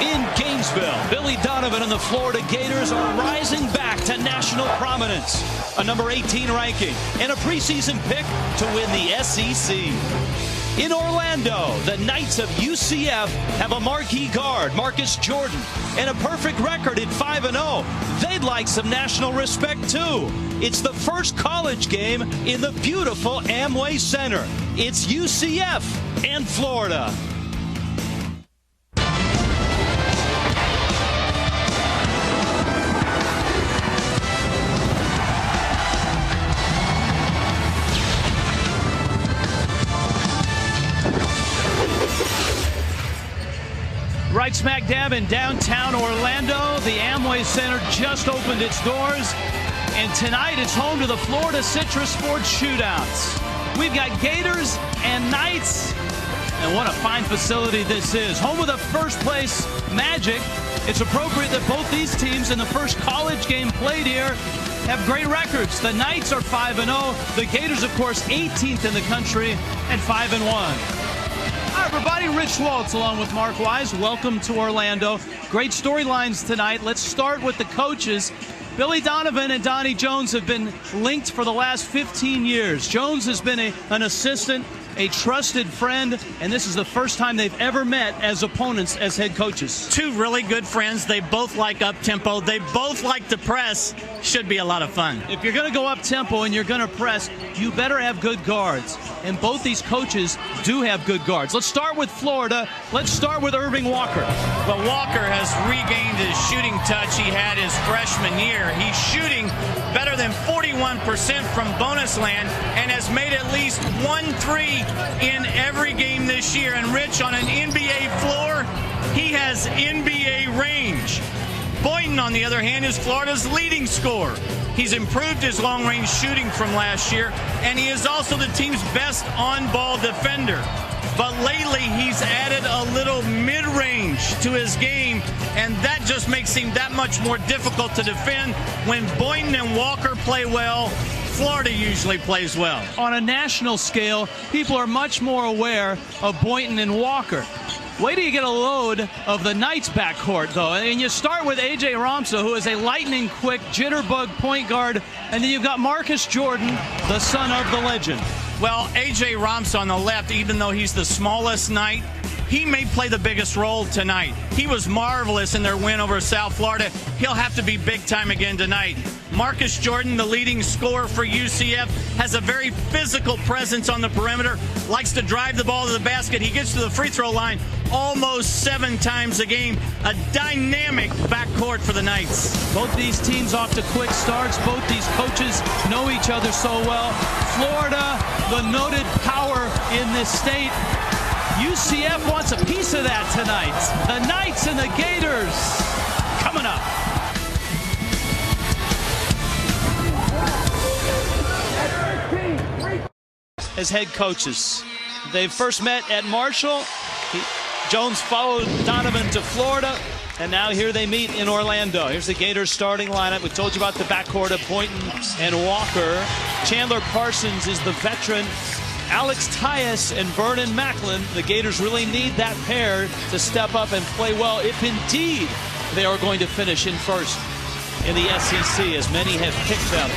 in Gainesville. Billy Donovan and the Florida Gators are rising back to national prominence. A number 18 ranking and a preseason pick to win the SEC. In Orlando, the Knights of UCF have a marquee guard, Marcus Jordan, and a perfect record at 5-0. They'd like some national respect, too. It's the first college game in the beautiful Amway Center. It's UCF and Florida. Right smack dab in downtown Orlando, the Amway Center just opened its doors, and tonight it's home to the Florida Citrus Sports Shootouts. We've got Gators and Knights, and what a fine facility this is. Home of the first place Magic. It's appropriate that both these teams in the first college game played here have great records. The Knights are 5-0. The Gators, of course, 18th in the country at 5-1. Hi, everybody. Rich Waltz along with Mark Wise. Welcome to Orlando. Great storylines tonight. Let's start with the coaches. Billy Donovan and Donnie Jones have been linked for the last 15 years. Jones has been an assistant, a trusted friend, and this is the first time they've ever met as opponents as head coaches. Two really good friends. They both like up-tempo. They both like to press. Should be a lot of fun. If you're going to go up-tempo and you're going to press, you better have good guards. And both these coaches do have good guards. Let's start with Florida. Let's start with Irving Walker. Well, Walker has regained his shooting touch he had his freshman year. He's shooting better than 41% from bonus land and has made at least 1 3 in every game this year. And Rich, on an NBA floor, he has NBA range. Boynton, on the other hand, is Florida's leading scorer. He's improved his long-range shooting from last year, and he is also the team's best on-ball defender. But lately, he's added a little mid-range to his game, and that just makes him that much more difficult to defend. When Boynton and Walker play well, Florida usually plays well. On a national scale, people are much more aware of Boynton and Walker. Wait till you get a load of the Knights backcourt, though. And you start with A.J. Ramsa, who is a lightning-quick, jitterbug point guard. And then you've got Marcus Jordan, the son of the legend. Well, A.J. Ramsa on the left, even though he's the smallest Knight, he may play the biggest role tonight. He was marvelous in their win over South Florida. He'll have to be big time again tonight. Marcus Jordan, the leading scorer for UCF, has a very physical presence on the perimeter, likes to drive the ball to the basket. He gets to the free throw line almost 7 times a game. A dynamic backcourt for the Knights. Both these teams off to quick starts. Both these coaches know each other so well. Florida, the noted power in this state. UCF wants a piece of that tonight. The Knights and the Gators coming up. As head coaches, they first met at Marshall. Jones followed Donovan to Florida, and now here they meet in Orlando. Here's the Gators starting lineup. We told you about the backcourt of Boynton and Walker. Chandler Parsons is the veteran. Alex Tyus and Vernon Macklin. The Gators really need that pair to step up and play well if indeed they are going to finish in first in the SEC, as many have picked them.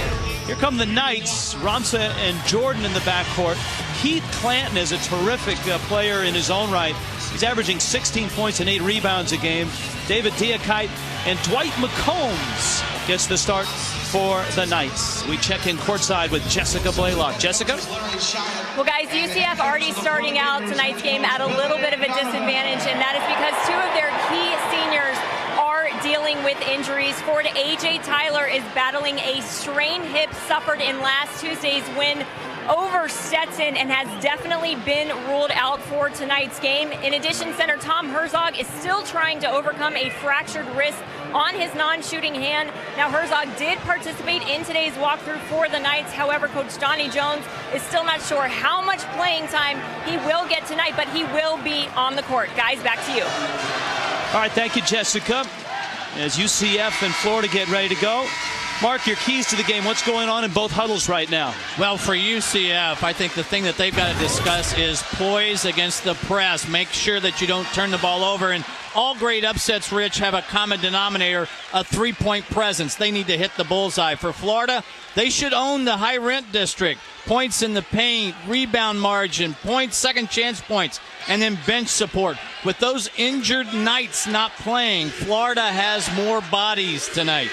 Here come the Knights. Ramsa and Jordan in the backcourt. Keith Clanton is a terrific player in his own right. He's averaging 16 points and 8 rebounds a game. David Diakite and Dwight McCombs gets the start for the Knights. We check in courtside with Jessica Blaylock. Jessica? Well, guys, UCF already starting out tonight's game at a little bit of a disadvantage, and that is because 2 of their key seniors are dealing with injuries. Forward A.J. Tyler is battling a strained hip suffered in last Tuesday's win over Stetson and has definitely been ruled out for tonight's game. In addition, center Tom Herzog is still trying to overcome a fractured wrist on his non-shooting hand. Now, Herzog did participate in today's walkthrough for the Knights. However, Coach Donnie Jones is still not sure how much playing time he will get tonight, but he will be on the court. Guys, back to you. All right, thank you, Jessica. As UCF and Florida get ready to go, Mark, your keys to the game. What's going on in both huddles right now? Well, for UCF, I think the thing that they've got to discuss is poise against the press. Make sure that you don't turn the ball over. And all great upsets, Rich, have a common denominator, a three-point presence. They need to hit the bullseye. For Florida, they should own the high rent district. Points in the paint, rebound margin, points, second chance points, and then bench support. With those injured Knights not playing, Florida has more bodies tonight.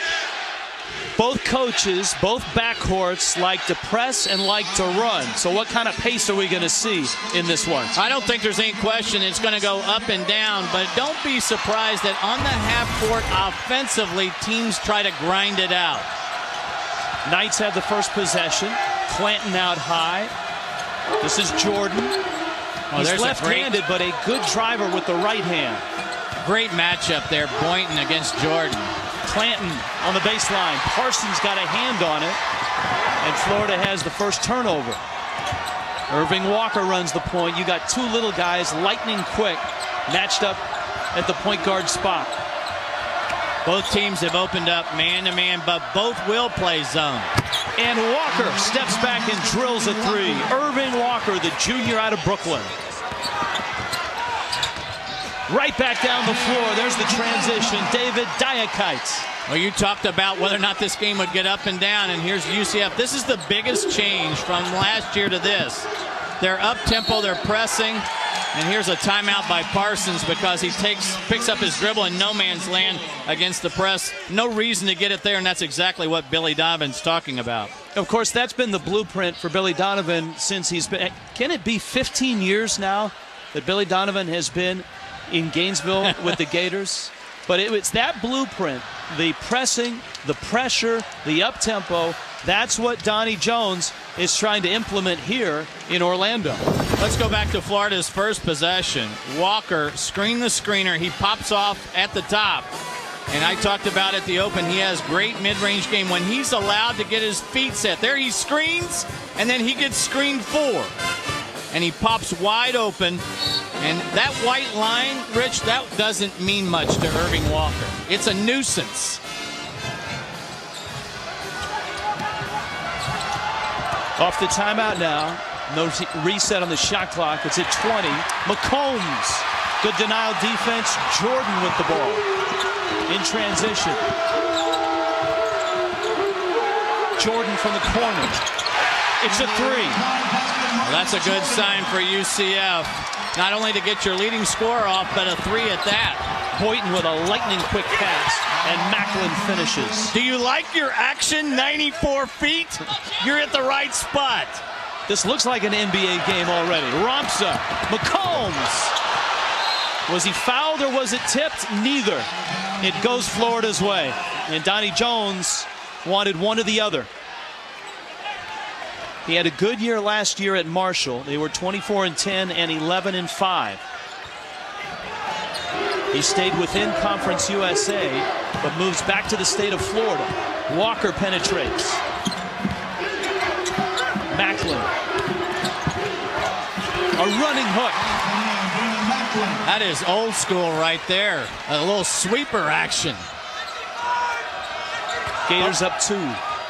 Both coaches, both backcourts like to press and like to run. So what kind of pace are we going to see in this one? I don't think there's any question it's going to go up and down, but don't be surprised that on the half court offensively, teams try to grind it out. Knights have the first possession. Clanton out high. This is Jordan. He's left-handed, but a good driver with the right hand. Great matchup there, Boynton against Jordan. Clanton on the baseline. Parsons got a hand on it, and Florida has the first turnover. Irving Walker runs the point. You got two little guys, lightning quick, matched up at the point guard spot. Both teams have opened up man-to-man, but both will play zone. And Walker steps back and drills a three. Irving Walker, the junior out of Brooklyn. Right back down the floor. There's the transition. David Diakite. Well, you talked about whether or not this game would get up and down, and here's UCF. This is the biggest change from last year to this. They're up-tempo, they're pressing, and here's a timeout by Parsons because he picks up his dribble in no man's land against the press. No reason to get it there, and that's exactly what Billy Donovan's talking about. Of course, that's been the blueprint for Billy Donovan since he's been. Can it be 15 years now that Billy Donovan has been in Gainesville with the Gators? But it's that blueprint, the pressing, the pressure, the up-tempo. That's what Donnie Jones is trying to implement here in Orlando. Let's go back to Florida's first possession. Walker screen the screener. He pops off at the top. And I talked about at the open, he has great mid-range game when he's allowed to get his feet set. There he screens, and then he gets screened for. And he pops wide open. And that white line, Rich, that doesn't mean much to Irving Walker. It's a nuisance. Off the timeout now. No reset on the shot clock. It's at 20. McCombs. Good denial defense. Jordan with the ball. In transition. Jordan from the corner. It's a three. Well, that's a good sign for UCF. Not only to get your leading scorer off, but a three at that. Boynton with a lightning quick pass, and Macklin finishes. Do you like your action? 94 feet? You're at the right spot. This looks like an NBA game already. Ramsa, McCombs. Was he fouled or was it tipped? Neither. It goes Florida's way. And Donnie Jones wanted one or the other. He had a good year last year at Marshall. They were 24-10 and 11-5. He stayed within Conference USA, but moves back to the state of Florida. Walker penetrates. Macklin. A running hook. That is old school right there. A little sweeper action. Gators up 2.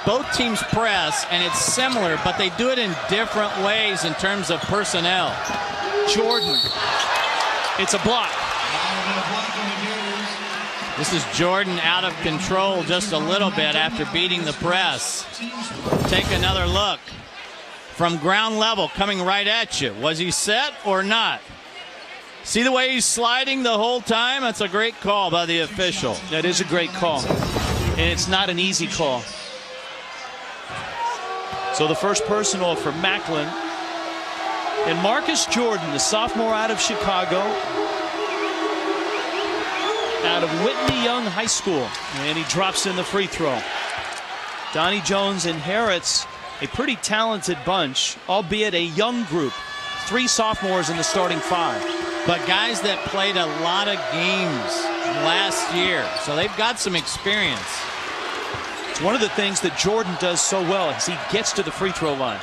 Both teams press, and it's similar, but they do it in different ways in terms of personnel. Jordan. It's a block. This is Jordan out of control just a little bit after beating the press. Take another look. From ground level, coming right at you. Was he set or not? See the way he's sliding the whole time? That's a great call by the official. That is a great call. And it's not an easy call. So the first personal for Macklin. And Marcus Jordan, the sophomore out of Chicago, out of Whitney Young High School. And he drops in the free throw. Donnie Jones inherits a pretty talented bunch, albeit a young group. 3 sophomores in the starting 5. But guys that played a lot of games last year, so they've got some experience. It's one of the things that Jordan does so well is he gets to the free throw line.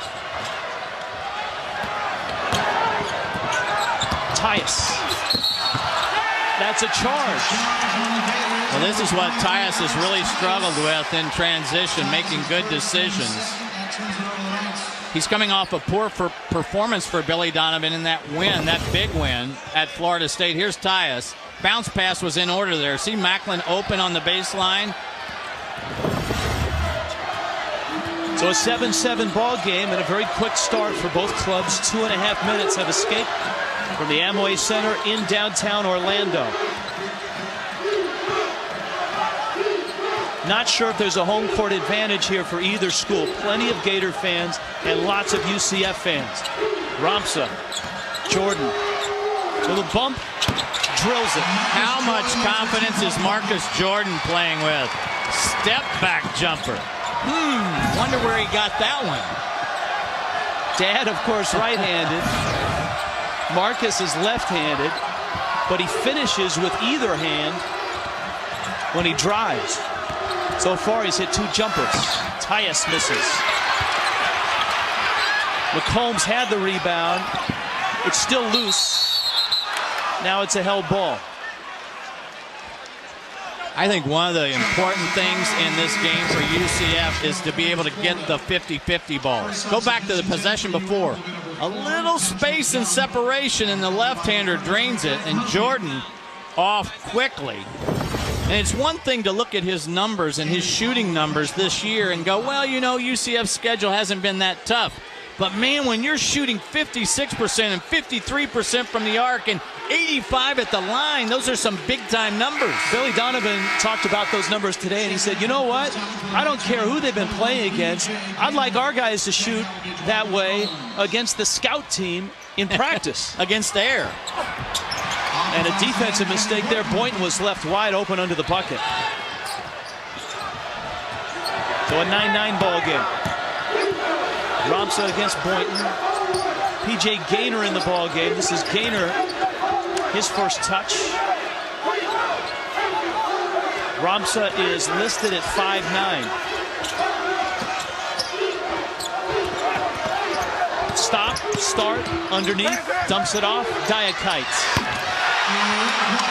Tyus. That's a charge. Well, this is what Tyus has really struggled with in transition, making good decisions. He's coming off a poor performance for Billy Donovan in that win, that big win at Florida State. Here's Tyus. bounce pass was in order there. See Macklin open on the baseline. So a 7-7 ball game and a very quick start for both clubs. 2.5 minutes have escaped from the Amway Center in downtown Orlando. Not sure if there's a home court advantage here for either school. Plenty of Gator fans and lots of UCF fans. Ramsa, Jordan, little bump, drills it. How much confidence is Marcus Jordan playing with? Step back jumper. Wonder where he got that one. Dad, of course, right-handed. Marcus is left-handed, but he finishes with either hand when he drives. So far, he's hit 2 jumpers. Tyus misses. McCombs had the rebound. It's still loose. Now it's a held ball. I think one of the important things in this game for UCF is to be able to get the 50-50 balls. Go back to the possession before. A little space and separation, and the left-hander drains it, and Jordan off quickly. And it's one thing to look at his numbers and his shooting numbers this year and go, well, you know, UCF's schedule hasn't been that tough. But, man, when you're shooting 56% and 53% from the arc and 85 at the line, those are some big-time numbers. Billy Donovan talked about those numbers today, and he said, you know what? I don't care who they've been playing against. I'd like our guys to shoot that way against the scout team in practice. Against air. And a defensive mistake there. Boynton was left wide open under the bucket. So a 9-9 ball game. Ramsa against Boynton. P.J. Gaynor in the ball game. This is Gaynor, his first touch. Ramsa is listed at 5'9". Stop, start, underneath, dumps it off, Diakite.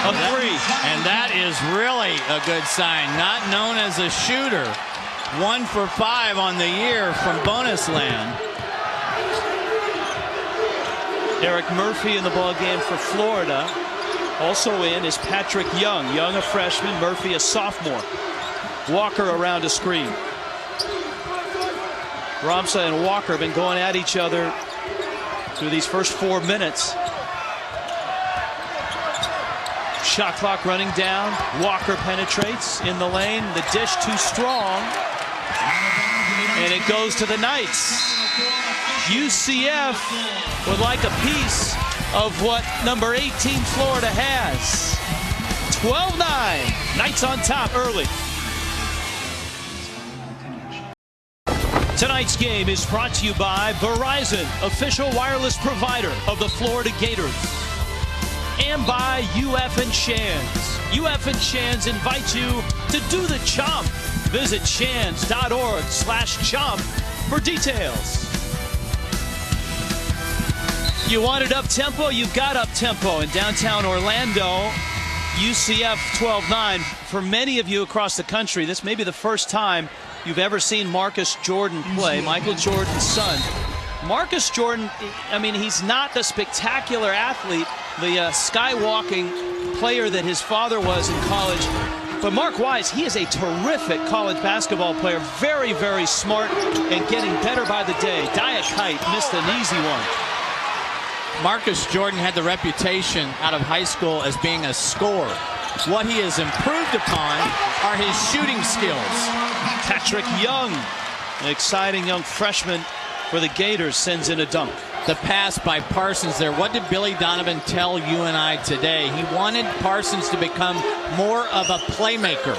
A 3. And that is really a good sign. Not known as a shooter. 1 for 5 on the year from bonus land. Eric Murphy in the ball game for Florida. Also in is Patrick Young. Young a freshman, Murphy a sophomore. Walker around a screen. Ramsa and Walker have been going at each other through these first 4 minutes. Shot clock running down. Walker penetrates in the lane. The dish too strong. And it goes to the Knights. UCF would like a piece of what number 18 Florida has. 12-9. Knights on top early. Tonight's game is brought to you by Verizon, official wireless provider of the Florida Gators. And by UF and Shands. UF and Shands invite you to do the chomp. Visit shands.org/chomp for details. You wanted up-tempo, you got up-tempo in downtown Orlando. UCF 12-9. For many of you across the country, this may be the first time you've ever seen Marcus Jordan play, Michael Jordan's son. Marcus Jordan, I mean, he's not the spectacular athlete, the skywalking player that his father was in college. But Mark Wise, he is a terrific college basketball player. Very, very smart and getting better by the day. Diakite missed an easy one. Marcus Jordan had the reputation out of high school as being a scorer. What he has improved upon are his shooting skills. Patrick Young, an exciting young freshman for the Gators, sends in a dunk. The pass by Parsons there. What did Billy Donovan tell you and I today? He wanted Parsons to become more of a playmaker.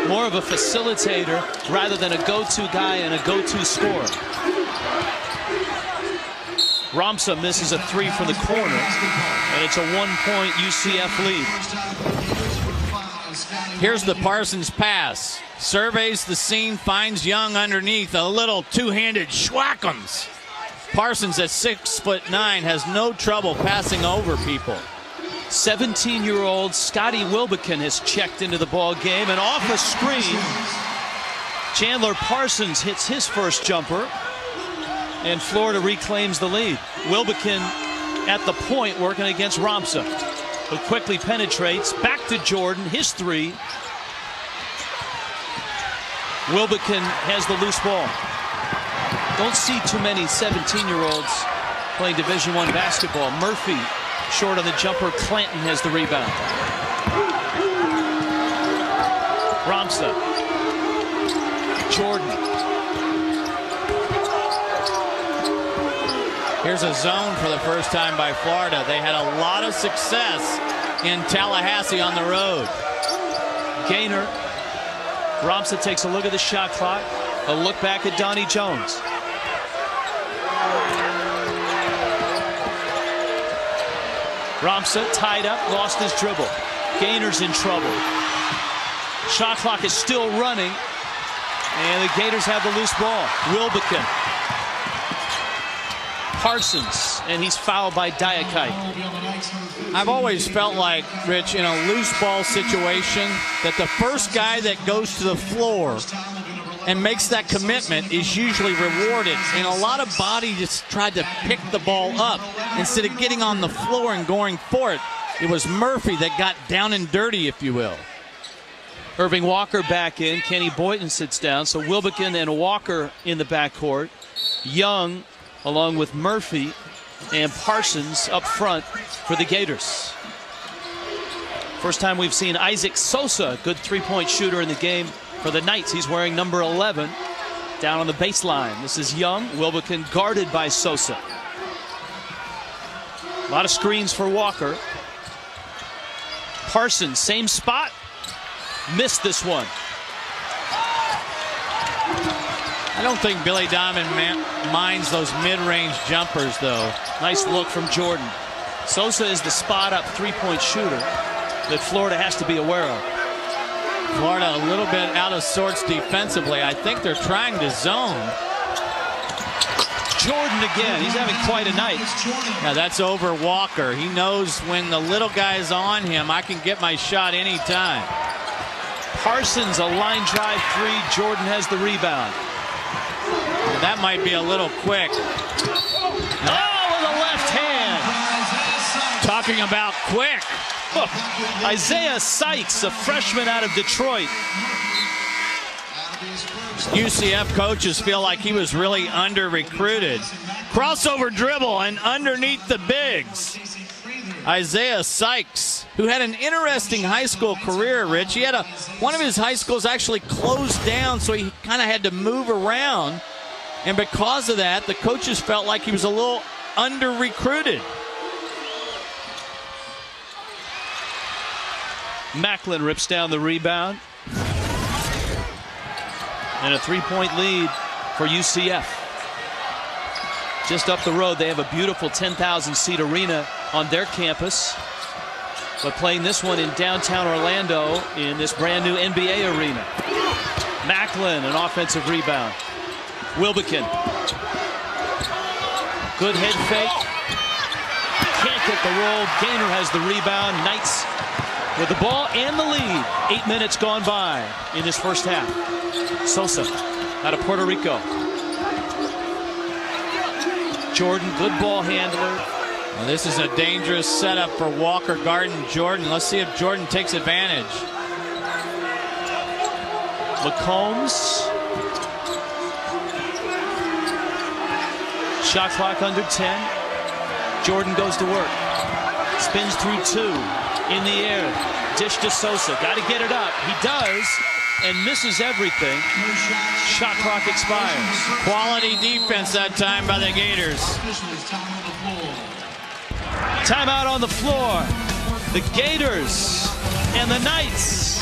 More of a facilitator rather than a go-to guy and a go-to scorer. Ramsa misses a 3 from the corner, and it's a 1-point UCF lead. Here's the Parsons pass. Surveys the scene, finds Young underneath. A little two-handed schwack'ems. Parsons at 6'9" has no trouble passing over people. 17-year-old Scotty Wilbekin has checked into the ball game, and off a screen, Chandler Parsons hits his first jumper, and Florida reclaims the lead. Wilbekin at the point working against Ramsa. but quickly penetrates. Back to Jordan, his three. Wilbekin has the loose ball. Don't see too many 17-year-olds playing Division I basketball. Murphy short on the jumper. Clanton has the rebound. Ramsa. Jordan. Here's a zone for the first time by Florida. They had a lot of success in Tallahassee on the road. Gaynor. Ramsa takes a look at the shot clock. A look back at Donnie Jones. Ramsa tied up, lost his dribble. Gaynor's in trouble. Shot clock is still running. And the Gators have the loose ball. Wilbekin. Parsons, and he's fouled by Diakite. I've always felt like, Rich, in a loose ball situation, that the first guy that goes to the floor and makes that commitment is usually rewarded. And a lot of bodies just tried to pick the ball up instead of getting on the floor and going for it. It was Murphy that got down and dirty, if you will. Irving Walker back in. Kenny Boynton sits down. So Wilbekin and Walker in the backcourt. Young along with Murphy and Parsons up front for the Gators. First time we've seen Isaac Sosa, good three-point shooter in the game for the Knights. He's wearing number 11 down on the baseline. This is Young. Wilbekin guarded by Sosa. A lot of screens for Walker. Parsons, same spot. Missed this one. I don't think Billy Donovan minds those mid-range jumpers, though. Nice look from Jordan. Sosa is the spot-up three-point shooter that Florida has to be aware of. Florida a little bit out of sorts defensively. I think they're trying to zone. Jordan again. He's having quite a night. Now that's over Walker. He knows when the little guy's on him, I can get my shot anytime. Parsons, a line drive three. Jordan has the rebound. That might be a little quick. Oh, with a left hand. Talking about quick. Oh, Isaiah Sykes, a freshman out of Detroit. UCF coaches feel like he was really under-recruited. Crossover dribble and underneath the bigs. Isaiah Sykes, who had an interesting high school career, Rich. He had one of his high schools actually closed down, so he kind of had to move around. And because of that, the coaches felt like he was a little under-recruited. Macklin rips down the rebound. And a three-point lead for UCF. Just up the road, they have a beautiful 10,000-seat arena on their campus. But playing this one in downtown Orlando in this brand new NBA arena. Macklin, an offensive rebound. Wilbekin. Good head fake. Can't get the roll. Gaynor has the rebound. Knights with the ball and the lead. 8 minutes gone by in this first half. Sosa out of Puerto Rico. Jordan, good ball handler. Well, this is a dangerous setup for Walker guarding Jordan. Let's see if Jordan takes advantage. McCombs. Shot clock under 10. Jordan goes to work. Spins through two. In the air. Dish to Sosa. Got to get it up. He does. And misses everything. Shot clock expires. Quality defense that time by the Gators. Timeout on the floor. The Gators and the Knights.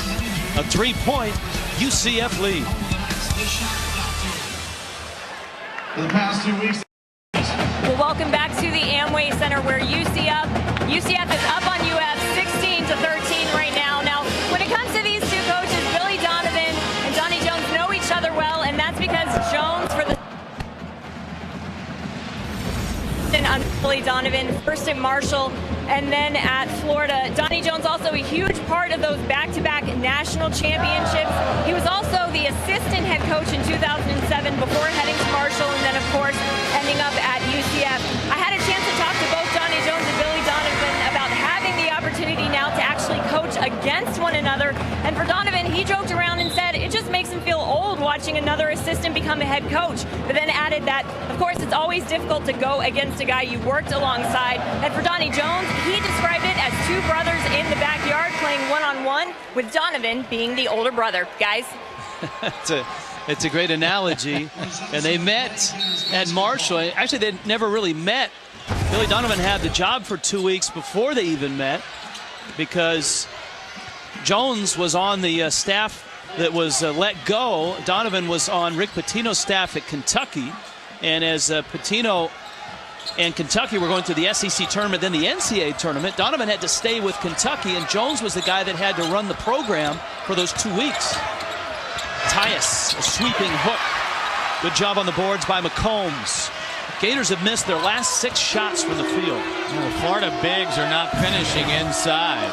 A three-point UCF lead. For the past 2 weeks. Well, welcome back to the Amway Center where UCF is up on UF 16-13 right now. Now, when it comes to these two coaches, Billy Donovan and Donnie Jones know each other well, and that's because Jones for the on Billy Donovan, first at Marshall and then at Florida. Donnie Jones also a huge part of those back-to-back national championships. He was also the assistant head coach in 2007 before heading to Marshall and then, of course, ending up at UCF. I had a chance to talk to both Donnie Jones and Billy Donovan about having the opportunity against one another. And for Donovan, he joked around and said it just makes him feel old watching another assistant become a head coach, but then added that, of course, it's always difficult to go against a guy you worked alongside. And for Donnie Jones, he described it as two brothers in the backyard playing one-on-one, with Donovan being the older brother. Guys? It's a great analogy. And they met at Marshall. Actually, they never really met. Billy Donovan had the job for 2 weeks before they even met, because Jones was on the staff that was let go. Donovan was on Rick Pitino's staff at Kentucky. And as Pitino and Kentucky were going through the SEC tournament, then the NCAA tournament, Donovan had to stay with Kentucky, and Jones was the guy that had to run the program for those 2 weeks. Tyus, a sweeping hook. Good job on the boards by McCombs. Gators have missed their last 6 shots from the field. Well, Florida bigs are not finishing inside.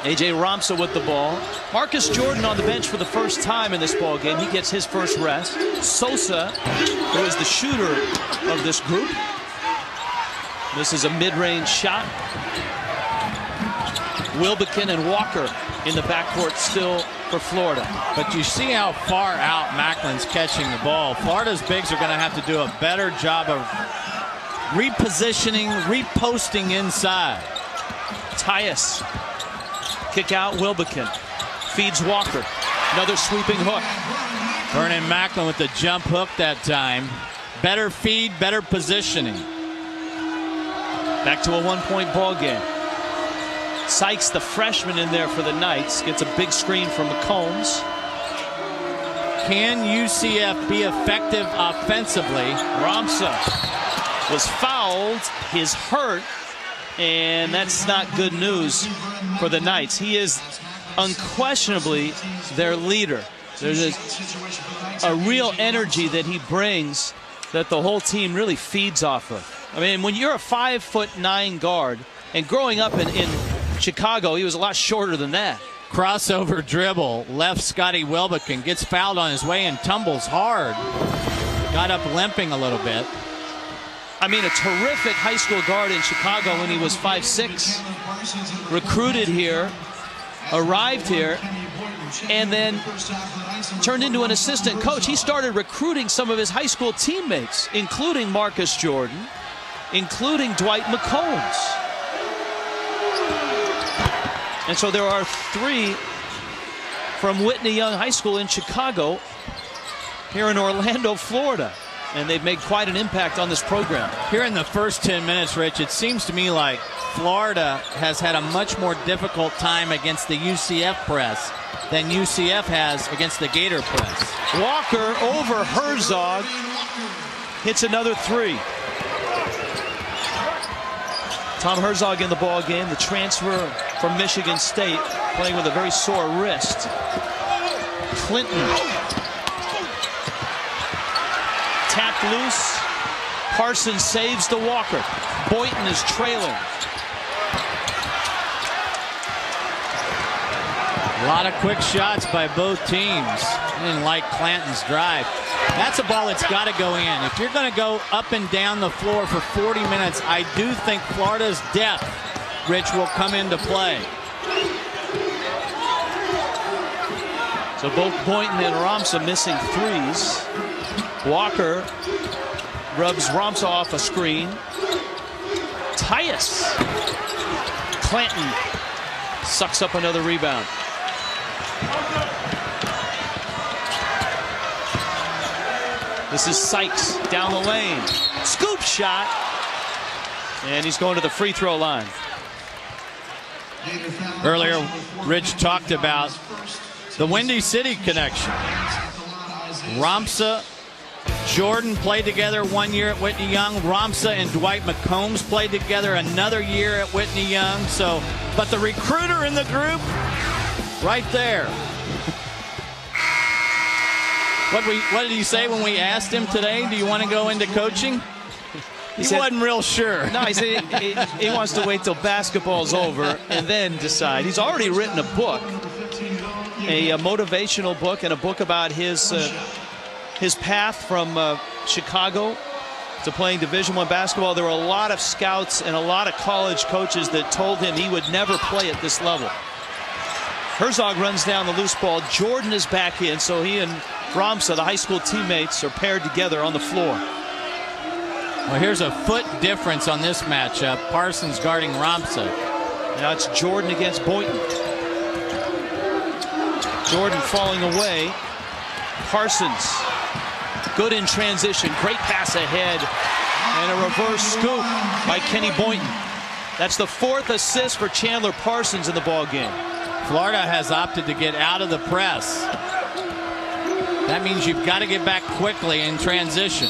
A.J. Romsa with the ball. Marcus Jordan on the bench for the first time in this ball game. He gets his first rest. Sosa, who is the shooter of this group. This is a mid-range shot. Wilbekin and Walker in the backcourt still for Florida. But you see how far out Macklin's catching the ball. Florida's bigs are going to have to do a better job of repositioning, reposting inside. Tyus. Kick out Wilbekin. Feeds Walker. Another sweeping hook. Vernon Macklin with the jump hook that time. Better feed, better positioning. Back to a 1-point ball game. Sykes, the freshman, in there for the Knights, gets a big screen from McCombs. Can UCF be effective offensively? Romsa was fouled. He's hurt, and that's not good news for the Knights. He is unquestionably their leader. There's a real energy that he brings that the whole team really feeds off of. I mean, when you're a 5'9" guard, and growing up in Chicago, he was a lot shorter than that. Crossover dribble, left Scotty Wilbekin, gets fouled on his way and tumbles hard. Got up limping a little bit. I mean, a terrific high school guard in Chicago when he was 5'6". Recruited here, arrived here, and then turned into an assistant coach. He started recruiting some of his high school teammates, including Marcus Jordan, including Dwight McCombs. And so there are 3 from Whitney Young High School in Chicago here in Orlando, Florida. And they've made quite an impact on this program. Here in the first 10 minutes, Rich, it seems to me like Florida has had a much more difficult time against the UCF press than UCF has against the Gator press. Walker over Herzog. Hits another 3. Tom Herzog in the ball game, the transfer from Michigan State, playing with a very sore wrist. Clinton. Tapped loose. Parsons saves to Walker. Boynton is trailing. A lot of quick shots by both teams. I didn't like Clanton's drive. That's a ball that's got to go in. If you're going to go up and down the floor for 40 minutes, I do think Florida's depth, Rich, will come into play. So both Boynton and Romsa missing 3s. Walker rubs Romsa off a screen. Tyus. Clanton sucks up another rebound. This is Sykes down the lane. Scoop shot. And he's going to the free throw line. Earlier, Rich talked about the Windy City connection. Romsa, Jordan played together 1 year at Whitney Young. Romsa and Dwight McCombs played together another year at Whitney Young. So, but the recruiter in the group, right there. What did he say when we asked him today? Do you want to go into coaching? He wasn't real sure. No, he said he wants to wait till basketball's over and then decide. He's already written a book, a motivational book, and a book about his path from Chicago to playing Division I basketball. There were a lot of scouts and a lot of college coaches that told him he would never play at this level. Herzog runs down the loose ball. Jordan is back in, so he and Ramsa, the high school teammates, are paired together on the floor. Well, here's a foot difference on this matchup. Parsons guarding Ramsa. Now it's Jordan against Boynton. Jordan falling away. Parsons, good in transition. Great pass ahead. And a reverse scoop by Kenny Boynton. That's the 4th assist for Chandler Parsons in the ball game. Florida has opted to get out of the press. That means you've got to get back quickly in transition.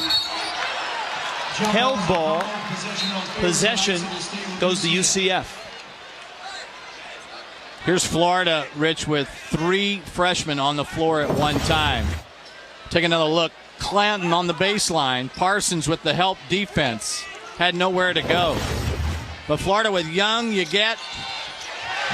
Held ball, possession goes to UCF. Here's Florida, Rich, with 3 freshmen on the floor at one time. Take another look. Clanton on the baseline. Parsons with the help defense. Had nowhere to go. But Florida with Young, you get.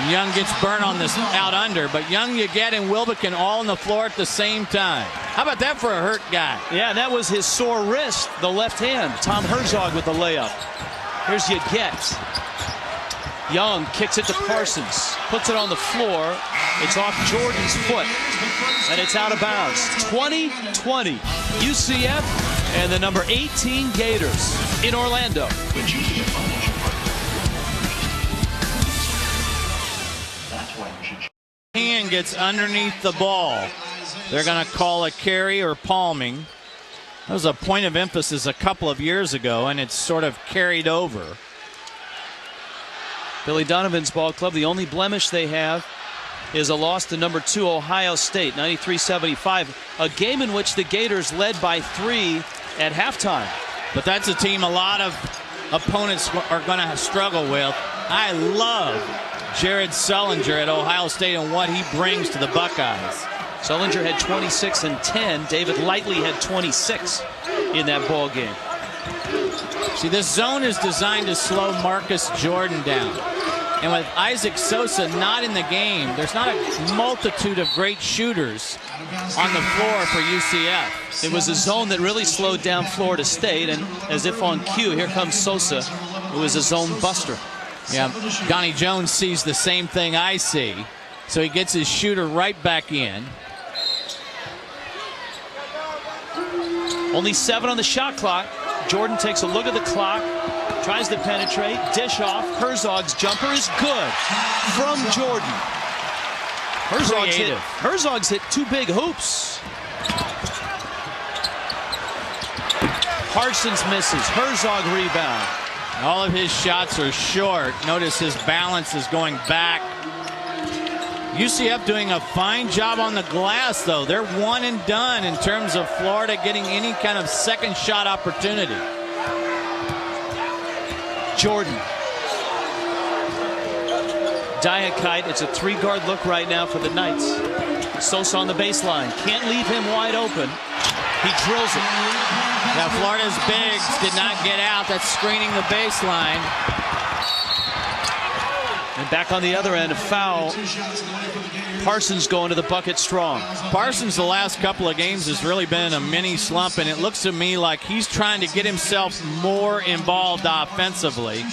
Young gets burned on this out under, but Young, you get, and Wilbekin all on the floor at the same time. How about that for a hurt guy? Yeah, that was his sore wrist, the left hand. Tom Herzog with the layup. Here's you get. Young kicks it to Parsons, puts it on the floor. It's off Jordan's foot, and it's out of bounds. 20-20, UCF and the number 18 Gators in Orlando. Hand gets underneath the ball. They're going to call a carry or palming. That was a point of emphasis a couple of years ago, and it's sort of carried over. Billy Donovan's ball club, the only blemish they have is a loss to number 2 Ohio State, 93-75, a game in which the Gators led by 3 at halftime. But that's a team a lot of opponents are going to struggle with. I love Jared Sullinger at Ohio State and what he brings to the Buckeyes. Sullinger had 26 and 10. David Lightley had 26 in that ball game. See, this zone is designed to slow Marcus Jordan down. And with Isaac Sosa not in the game, there's not a multitude of great shooters on the floor for UCF. It was a zone that really slowed down Florida State, and as if on cue, here comes Sosa, who is a zone buster. Yeah, Donnie Jones sees the same thing I see, so he gets his shooter right back in. Only 7 on the shot clock. Jordan takes a look at the clock, tries to penetrate, dish off. Herzog's jumper is good from Jordan. Herzog's hit 2 big hoops. Parsons misses. Herzog rebound. All of his shots are short. Notice his balance is going back. UCF doing a fine job on the glass, though. They're one and done in terms of Florida getting any kind of second shot opportunity. Jordan. Diakite. It's a 3-guard look right now for the Knights. Sosa on the baseline. Can't leave him wide open. He drills it. Now Florida's bigs did not get out. That's screening the baseline. And back on the other end, a foul. Parsons going to the bucket strong. Parsons the last couple of games has really been a mini slump, and it looks to me like he's trying to get himself more involved offensively.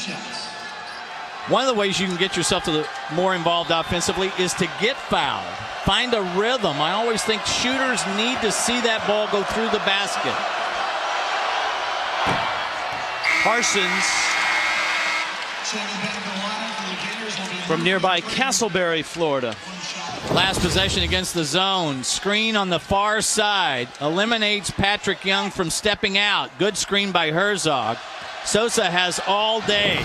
One of the ways you can get yourself to the more involved offensively is to get fouled. Find a rhythm. I always think shooters need to see that ball go through the basket. Parsons from nearby Castleberry, Florida. Last possession against the zone. Screen on the far side. Eliminates Patrick Young from stepping out. Good screen by Herzog. Sosa has all day.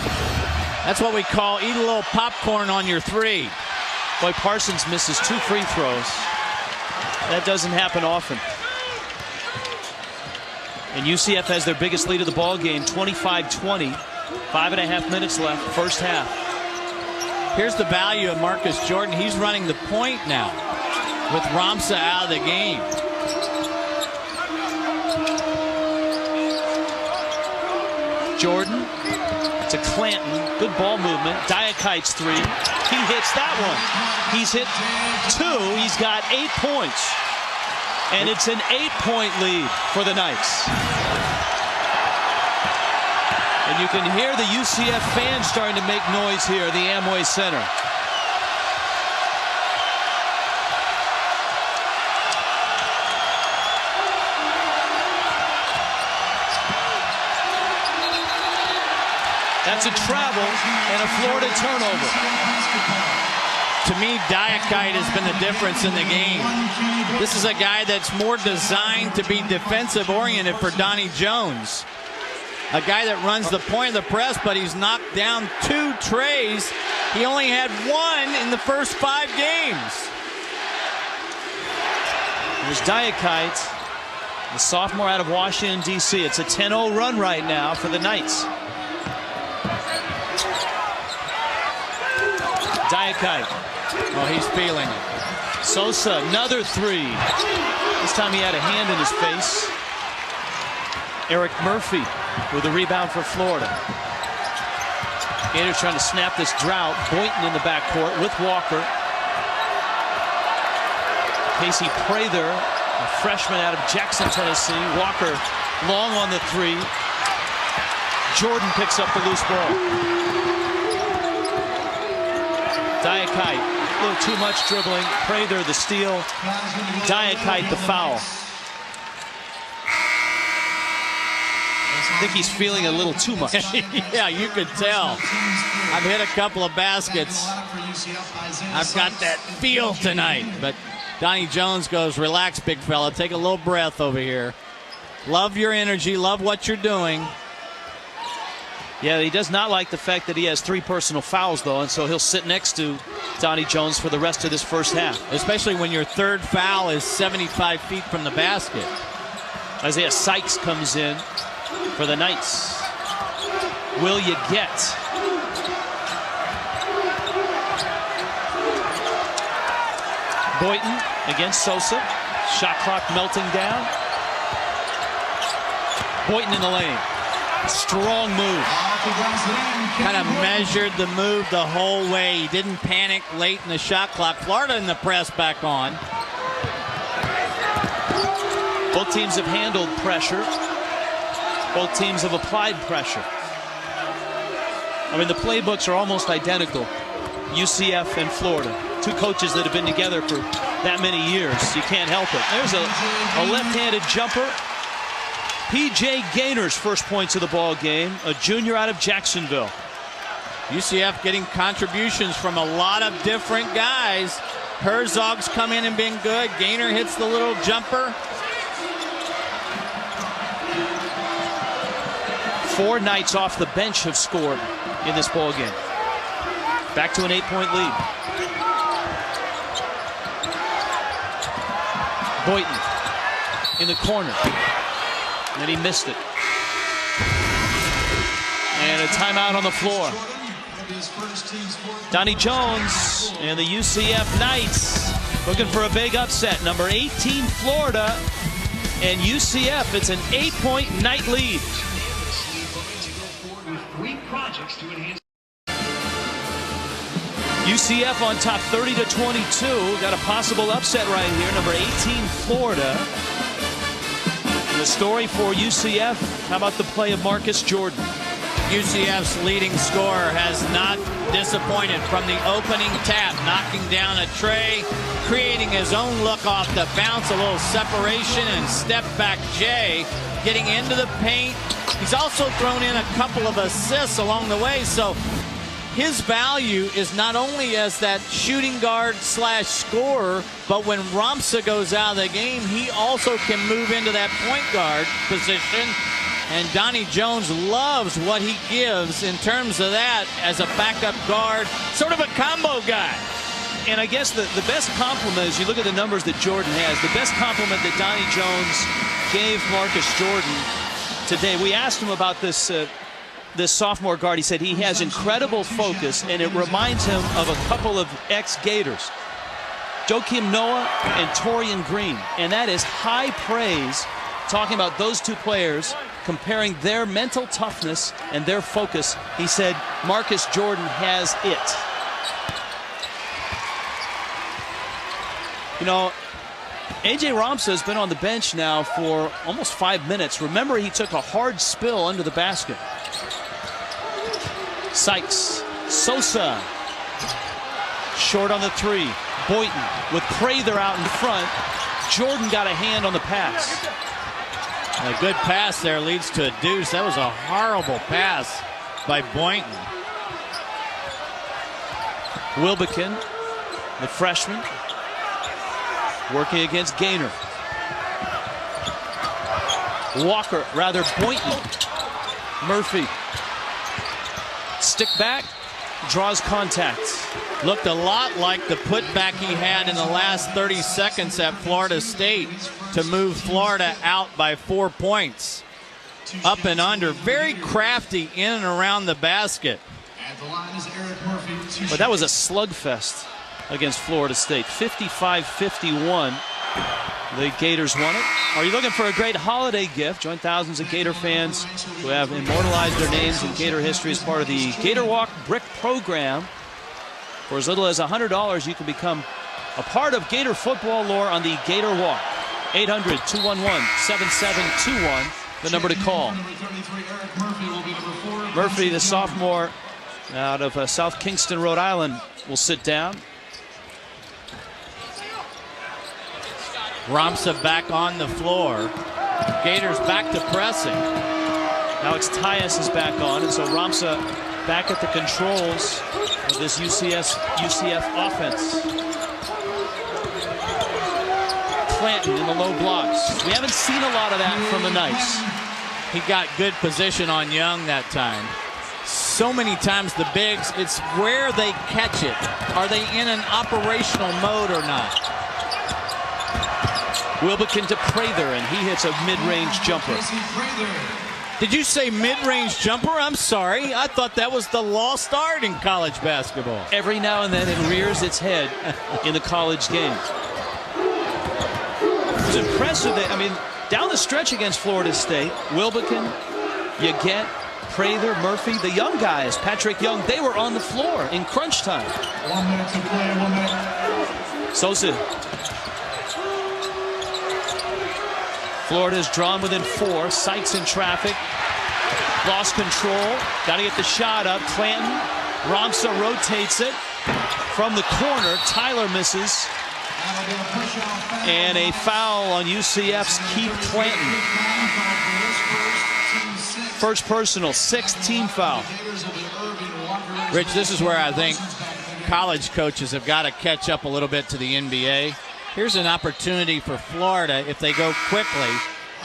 That's what we call eat a little popcorn on your 3. Boy, Parsons misses 2 free throws. That doesn't happen often. And UCF has their biggest lead of the ball game, 25-20. 5.5 minutes left, first half. Here's the value of Marcus Jordan. He's running the point now with Ramsa out of the game. Jordan to Clanton. Good ball movement. Diakite's 3. He hits that one. He's hit 2. He's got 8 points. And it's an 8-point lead for the Knights. And you can hear the UCF fans starting to make noise here at the Amway Center. That's a travel and a Florida turnover. To me, Diakite has been the difference in the game. This is a guy that's more designed to be defensive-oriented for Donnie Jones. A guy that runs the point of the press, but he's knocked down 2 trays. He only had 1 in the first 5 games. There's Diakite, the sophomore out of Washington, D.C. It's a 10-0 run right now for the Knights. Diakite. Oh, he's feeling it. Sosa, another 3. This time he had a hand in his face. Eric Murphy with a rebound for Florida. Gators trying to snap this drought. Boynton in the backcourt with Walker. Casey Prather, a freshman out of Jackson, Tennessee. Walker long on the 3. Jordan picks up the loose ball. Diakite, a little too much dribbling. Prather the steal. Diakite the foul. I think he's feeling a little too much. Yeah, you could tell. I've hit a couple of baskets. I've got that feel tonight. But Donnie Jones goes, relax, big fella. Take a little breath over here. Love your energy. Love what you're doing. Yeah, he does not like the fact that he has 3 personal fouls, though, and so he'll sit next to Donnie Jones for the rest of this first half. Especially when your 3rd foul is 75 feet from the basket. Isaiah Sykes comes in for the Knights. Will you get? Boynton against Sosa. Shot clock melting down. Boynton in the lane. Strong move. Kind of measured the move the whole way. He didn't panic late in the shot clock. Florida in the press back on. Both teams have handled pressure. Both teams have applied pressure. I mean, the playbooks are almost identical. UCF and Florida. 2 coaches that have been together for that many years. You can't help it. There's a left-handed jumper. P.J. Gainer's first points of the ball game, a junior out of Jacksonville. UCF getting contributions from a lot of different guys. Herzog's come in and been good. Gainer hits the little jumper. 4 Knights off the bench have scored in this ball game. Back to an 8-point lead. Boynton in the corner. And he missed it. And a timeout on the floor. Donnie Jones and the UCF Knights looking for a big upset. Number 18, Florida, and UCF. It's an 8-point Knight lead. UCF on top 30-22. Got a possible upset right here. Number 18, Florida. And the story for UCF, how about the play of Marcus Jordan? UCF's leading scorer has not disappointed from the opening tap, knocking down a tray, creating his own look off the bounce, a little separation, and step back Jay getting into the paint. He's also thrown in a couple of assists along the way, so his value is not only as that shooting guard slash scorer, but when Ramsa goes out of the game, he also can move into that point guard position. And Donnie Jones loves what he gives in terms of that as a backup guard, sort of a combo guy. And I guess the best compliment, as you look at the numbers that Jordan has, the best compliment that Donnie Jones gave Marcus Jordan today, we asked him about this sophomore guard. He said he has incredible focus, and it reminds him of a couple of ex-Gators, Joakim Noah and Torian Green. And that is high praise, talking about those 2 players, comparing their mental toughness and their focus. He said Marcus Jordan has it. You know, A.J. Ramsa has been on the bench now for almost 5 minutes. Remember, he took a hard spill under the basket. Sykes, Sosa, short on the 3. Boynton with Prather out in front. Jordan got a hand on the pass. A good pass there leads to a deuce. That was a horrible pass. by Boynton. Wilbekin, the freshman, working against Gaynor. Boynton. Murphy. Stick back, draws contact. Looked a lot like the putback he had in the last 30 seconds at Florida State to move Florida out by 4 points. Up and under. Very crafty in and around the basket. But that was a slugfest against Florida State. 55-51. The Gators won it. Are you looking for a great holiday gift? Join thousands of Gator fans who have immortalized their names in Gator history as part of the Gator Walk Brick program. For as little as $100, you can become a part of Gator football lore on the Gator Walk. 800-211-7721, the number to call. Murphy, the sophomore out of South Kingston, Rhode Island, will sit down. Ramsa back on the floor. Gators back to pressing. Alex Tyus is back on, and so Ramsa back at the controls of this UCF offense. Clanton in the low blocks. We haven't seen a lot of that from the Knights. He got good position on Young that time. So many times the bigs, it's where they catch it. Are they in an operational mode or not? Wilbekin to Prather, and he hits a mid-range jumper. Did you say mid-range jumper? I'm sorry. I thought that was the lost art in college basketball. Every now and then it rears its head in the college game. It was impressive. I mean, down the stretch against Florida State, Wilbekin, you get Prather, Murphy, the young guys, Patrick Young, they were on the floor in crunch time. 1 minute to play, 1 minute. Sosa. Florida's drawn within 4. Sykes in traffic. Lost control. Got to get the shot up. Clanton. Ramsa rotates it from the corner. Tyler misses. And a foul on UCF's Keith Clanton. First personal, 6th team foul. Rich, this is where I think college coaches have got to catch up a little bit to the NBA. Here's an opportunity for Florida, if they go quickly,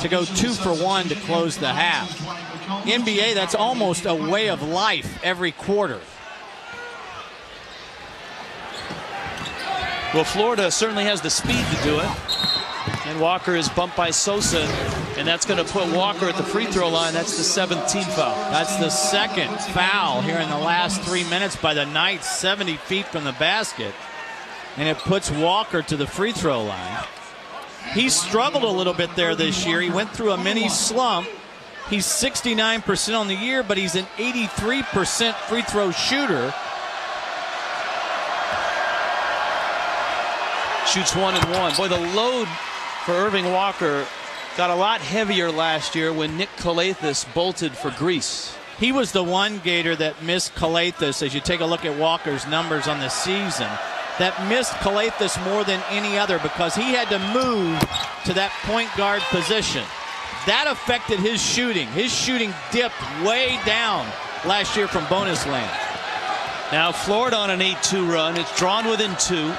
to go 2 for 1 to close the half. NBA, that's almost a way of life every quarter. Well, Florida certainly has the speed to do it. And Walker is bumped by Sosa, and that's going to put Walker at the free throw line. That's the 7th team foul. That's the 2nd foul here in the last 3 minutes by the Knights, 70 feet from the basket. And it puts Walker to the free throw line. He's struggled a little bit there this year. He went through a mini slump. He's 69% on the year, but he's an 83% free throw shooter. Shoots 1 and 1. Boy, the load for Irving Walker got a lot heavier last year when Nick Calathis bolted for Greece. He was the one Gator that missed Calathis, as you take a look at Walker's numbers on the season, that missed Calathis more than any other because he had to move to that point guard position. That affected his shooting. His shooting dipped way down last year from bonus land. Now Florida on an 8-2 run. It's drawn within 2.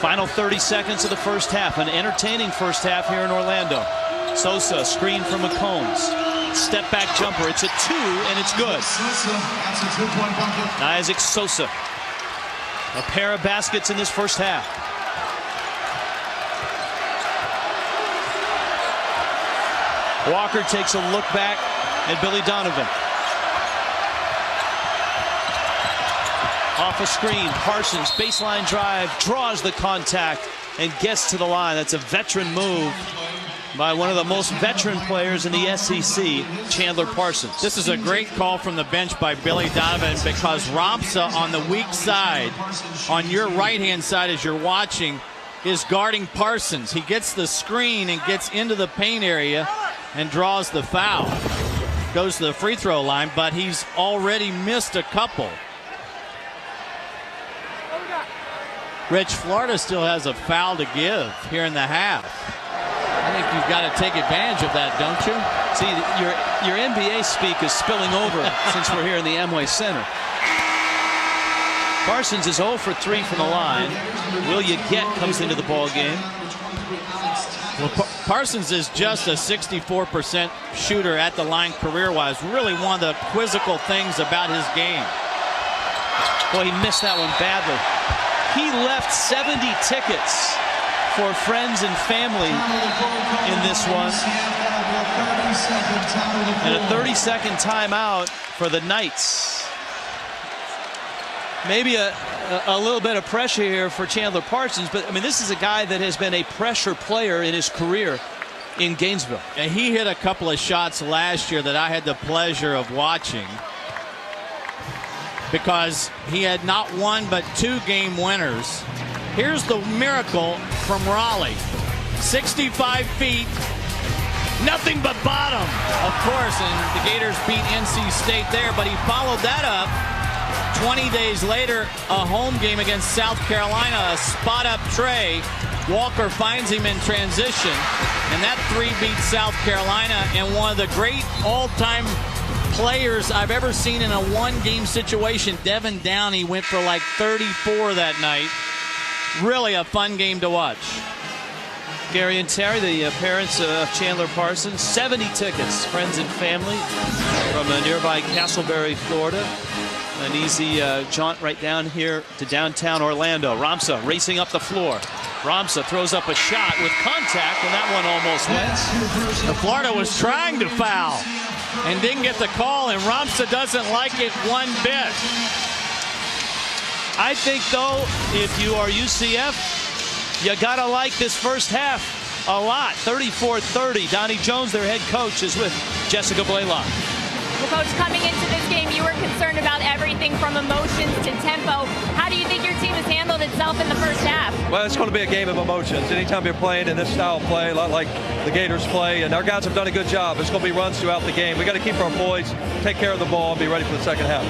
Final 30 seconds of the first half. An entertaining first half here in Orlando. Sosa, screen from McCombs. Step back jumper. It's a 2, and it's good. That's a 2-point bucket. Isaac Sosa. A pair of baskets in this first half. Walker takes a look back at Billy Donovan. Off a screen, Parsons, baseline drive, draws the contact and gets to the line. That's a veteran move by one of the most veteran players in the SEC, Chandler Parsons. This is a great call from the bench by Billy Donovan because Ramsa on the weak side, on your right-hand side as you're watching, is guarding Parsons. He gets the screen and gets into the paint area and draws the foul. Goes to the free throw line, but he's already missed a couple. Rich, Florida still has a foul to give here in the half. I think you've got to take advantage of that, don't you? See, your NBA speak is spilling over since we're here in the Amway Center. Parsons is 0 for 3 from the line. Will you get comes into the ball game. Well, Parsons is just a 64% shooter at the line career-wise. Really one of the quizzical things about his game. Boy, he missed that one badly. He left 70 tickets for friends and family in this one. And a 30-second timeout for the Knights. Maybe a little bit of pressure here for Chandler Parsons, but I mean, this is a guy that has been a pressure player in his career in Gainesville. And he hit a couple of shots last year that I had the pleasure of watching, because he had not one but 2 game winners. Here's the miracle from Raleigh. 65 feet, nothing but bottom, of course, and the Gators beat NC State there, but he followed that up 20 days later, a home game against South Carolina, a spot-up tray. Walker finds him in transition, and that 3 beats South Carolina, and one of the great all-time players I've ever seen in a one-game situation. Devin Downey went for like 34 that night. Really a fun game to watch. Gary and Terry, the parents of Chandler Parsons, 70 tickets, friends and family from nearby Castleberry, Florida. An easy jaunt right down here to downtown Orlando. Ramsa racing up the floor. Ramsa throws up a shot with contact, and that one almost went. The Florida was trying to foul and didn't get the call, and Ramsa doesn't like it one bit. I think, though, if you are UCF, you got to like this first half a lot. 34-30. Donnie Jones, their head coach, is with Jessica Blaylock. Well, Coach, coming into this game, you were concerned about everything from emotions to tempo. How do you think your team has handled itself in the first half? Well, it's going to be a game of emotions. Anytime you're playing in this style of play, a lot like the Gators play, and our guys have done a good job. It's going to be runs throughout the game. We got to keep our poise, take care of the ball, and be ready for the second half.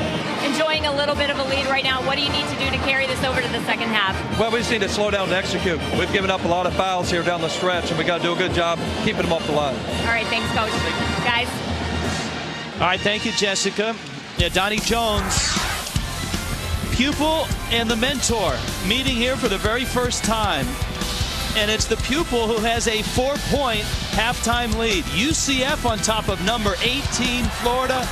Enjoying a little bit of a lead right now. What do you need to do to carry this over to the second half? Well, we just need to slow down and execute. We've given up a lot of fouls here down the stretch, and we got to do a good job keeping them off the line. All right, thanks, Coach. Guys. All right, thank you, Jessica. Yeah, Donnie Jones, pupil and the mentor, meeting here for the very first time. And it's the pupil who has a 4-point halftime lead. UCF on top of number 18, Florida.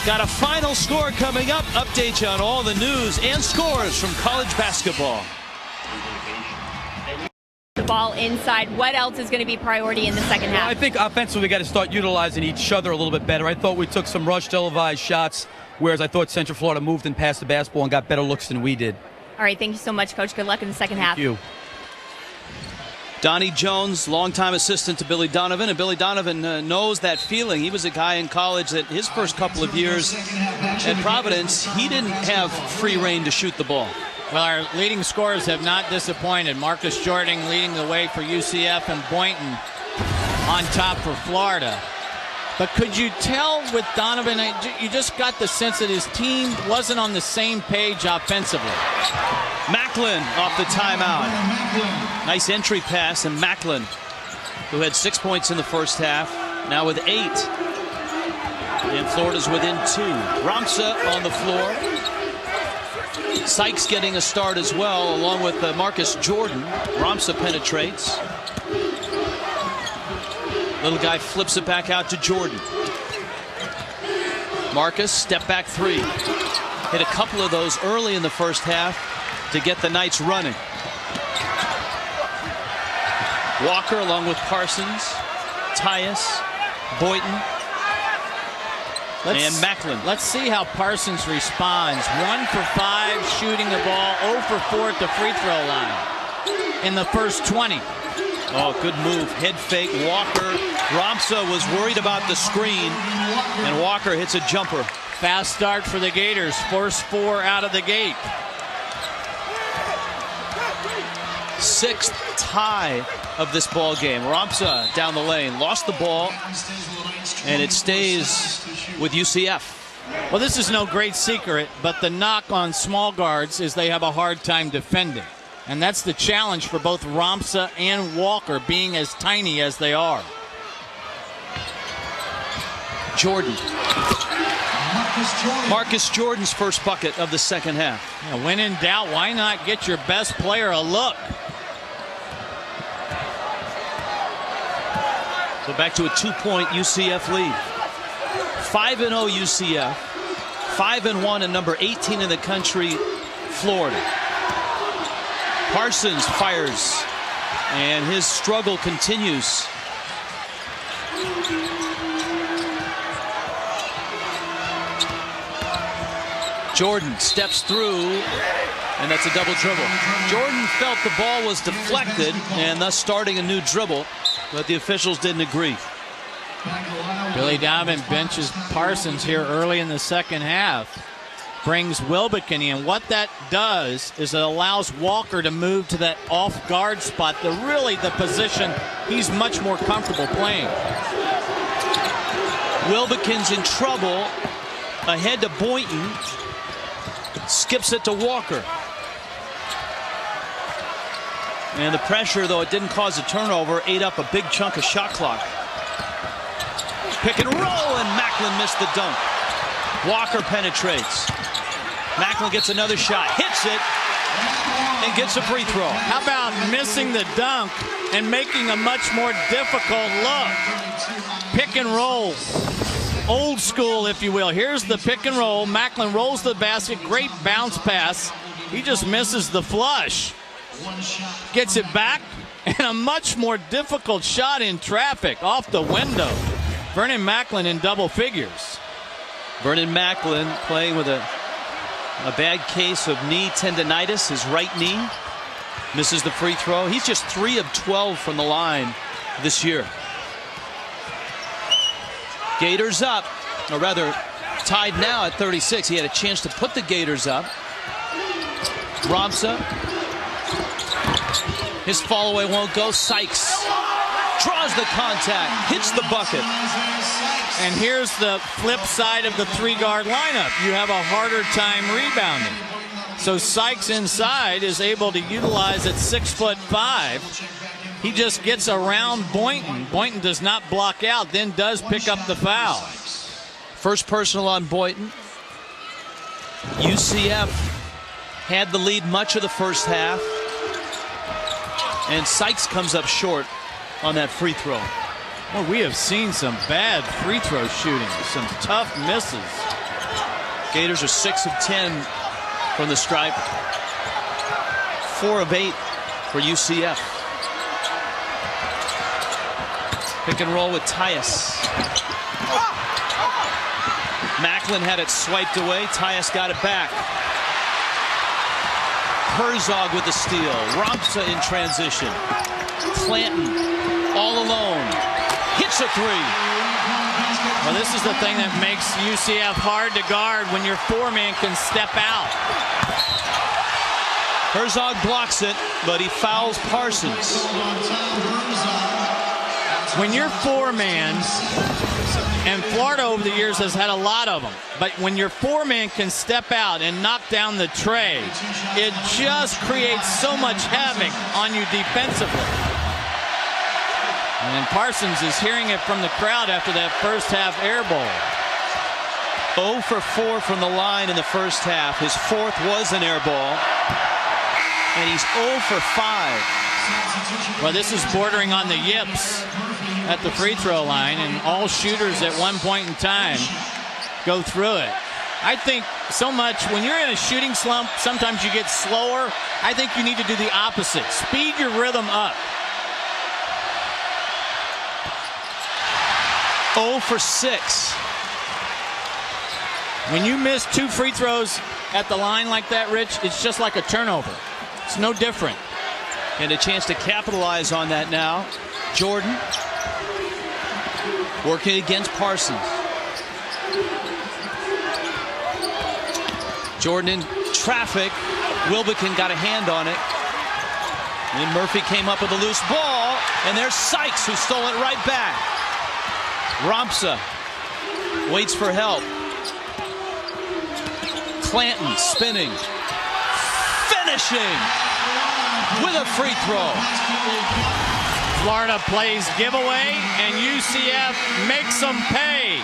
Got a final score coming up. Update you on all the news and scores from college basketball. The ball inside. What else is going to be priority in the second half? Well, I think offensively we got to start utilizing each other a little bit better. I thought we took some rush televised shots, whereas I thought Central Florida moved and passed the basketball and got better looks than we did. All right, thank you so much, Coach. Good luck in the second half. Thank you. Donnie Jones, longtime assistant to Billy Donovan, and Billy Donovan knows that feeling. He was a guy in college that his first couple of years at Providence, he didn't have free reign to shoot the ball. Well, our leading scorers have not disappointed. Marcus Jordan leading the way for UCF, and Boynton on top for Florida. But could you tell with Donovan, you just got the sense that his team wasn't on the same page offensively. Macklin off the timeout. Nice entry pass, and Macklin, who had 6 points in the first half, now with 8. And Florida's within 2. Ramsa on the floor. Sykes getting a start as well, along with Marcus Jordan. Ramsa penetrates. Little guy flips it back out to Jordan. Marcus, step back 3. Hit a couple of those early in the first half to get the Knights running. Walker along with Parsons, Tyus, Boynton, and Macklin. Let's see how Parsons responds. 1 for 5 shooting the ball, 0 for 4 at the free throw line in the first 20. Oh, good move. Head fake. Walker. Ramsa was worried about the screen, and Walker hits a jumper. Fast start for the Gators. First 4 out of the gate. 6th tie of this ball game. Ramsa down the lane, lost the ball, and it stays with UCF. Well, this is no great secret, but the knock on small guards is they have a hard time defending. And that's the challenge for both Ramsa and Walker, being as tiny as they are. Jordan. Marcus Jordan's first bucket of the second half. Yeah, when in doubt, why not get your best player a look? So back to a 2-point UCF lead. 5-0 UCF. 5-1 and number 18 in the country, Florida. Parsons fires, and his struggle continues. Jordan steps through, and that's a double dribble. Jordan felt the ball was deflected, and thus starting a new dribble, but the officials didn't agree. Billy Donovan benches Parsons here early in the second half. Brings Wilbekin in. What that does is it allows Walker to move to that off-guard spot, the position he's much more comfortable playing. Wilbekin's in trouble. Ahead to Boynton. Skips it to Walker. And the pressure, though it didn't cause a turnover, ate up a big chunk of shot clock. Pick and roll, and Macklin missed the dunk. Walker penetrates. Macklin gets another shot, hits it, and gets a free throw. How about missing the dunk and making a much more difficult look? Pick and roll. Old school, if you will. Here's the pick and roll. Macklin rolls the basket. Great bounce pass. He just misses the flush. Gets it back, and a much more difficult shot in traffic off the window. Vernon Macklin in double figures. Vernon Macklin playing with a bad case of knee tendonitis, his right knee. Misses the free throw. He's just 3 of 12 from the line this year. Gators up, or rather tied now at 36. He had a chance to put the Gators up. Ramsa. His fall away won't go. Sykes draws the contact, hits the bucket. And here's the flip side of the three-guard lineup. You have a harder time rebounding. So Sykes inside is able to utilize at 6'5". He just gets around Boynton. Boynton does not block out, then does pick up the foul. First personal on Boynton. UCF had the lead much of the first half. And Sykes comes up short on that free throw. Well, we have seen some bad free throw shooting, some tough misses. Gators are 6 of 10 from the stripe. 4 of 8 for UCF. Pick and roll with Tyus. Macklin had it swiped away. Tyus got it back. Herzog with the steal. Ramsa in transition. Clanton all alone. Hits a three. Well, this is the thing that makes UCF hard to guard when your four-man can step out. Herzog blocks it, but he fouls Parsons. When you're four-man, and Florida over the years has had a lot of them, but when your four-man can step out and knock down the tray, it just creates so much havoc on you defensively. And Parsons is hearing it from the crowd after that first half air ball. 0 for 4 from the line in the first half. His fourth was an air ball. And he's 0 for 5. Well, this is bordering on the yips at the free throw line, and all shooters at one point in time go through it. I think so much when you're in a shooting slump, sometimes you get slower. I think you need to do the opposite. Speed your rhythm up. 0 for 6. When you miss 2 free throws at the line like that, Rich, it's just like a turnover. It's no different. And a chance to capitalize on that now. Jordan working against Parsons. Jordan in traffic. Wilbekin got a hand on it. And Murphy came up with a loose ball. And there's Sykes, who stole it right back. Ramsa waits for help. Clanton spinning. Finishing with a free throw. Florida plays giveaway, and UCF makes them pay.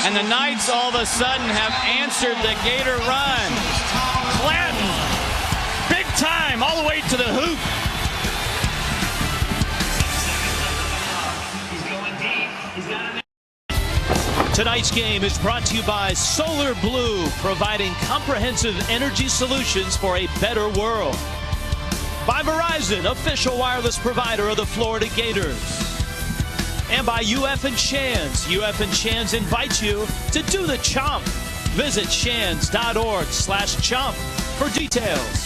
And the Knights all of a sudden have answered the Gator run. Clanton, big time, all the way to the hoop. Tonight's game is brought to you by Solar Blue, providing comprehensive energy solutions for a better world. By Verizon, official wireless provider of the Florida Gators. And by UF and Shands. UF and Shands invite you to do the chomp. Visit shands.org/chomp for details.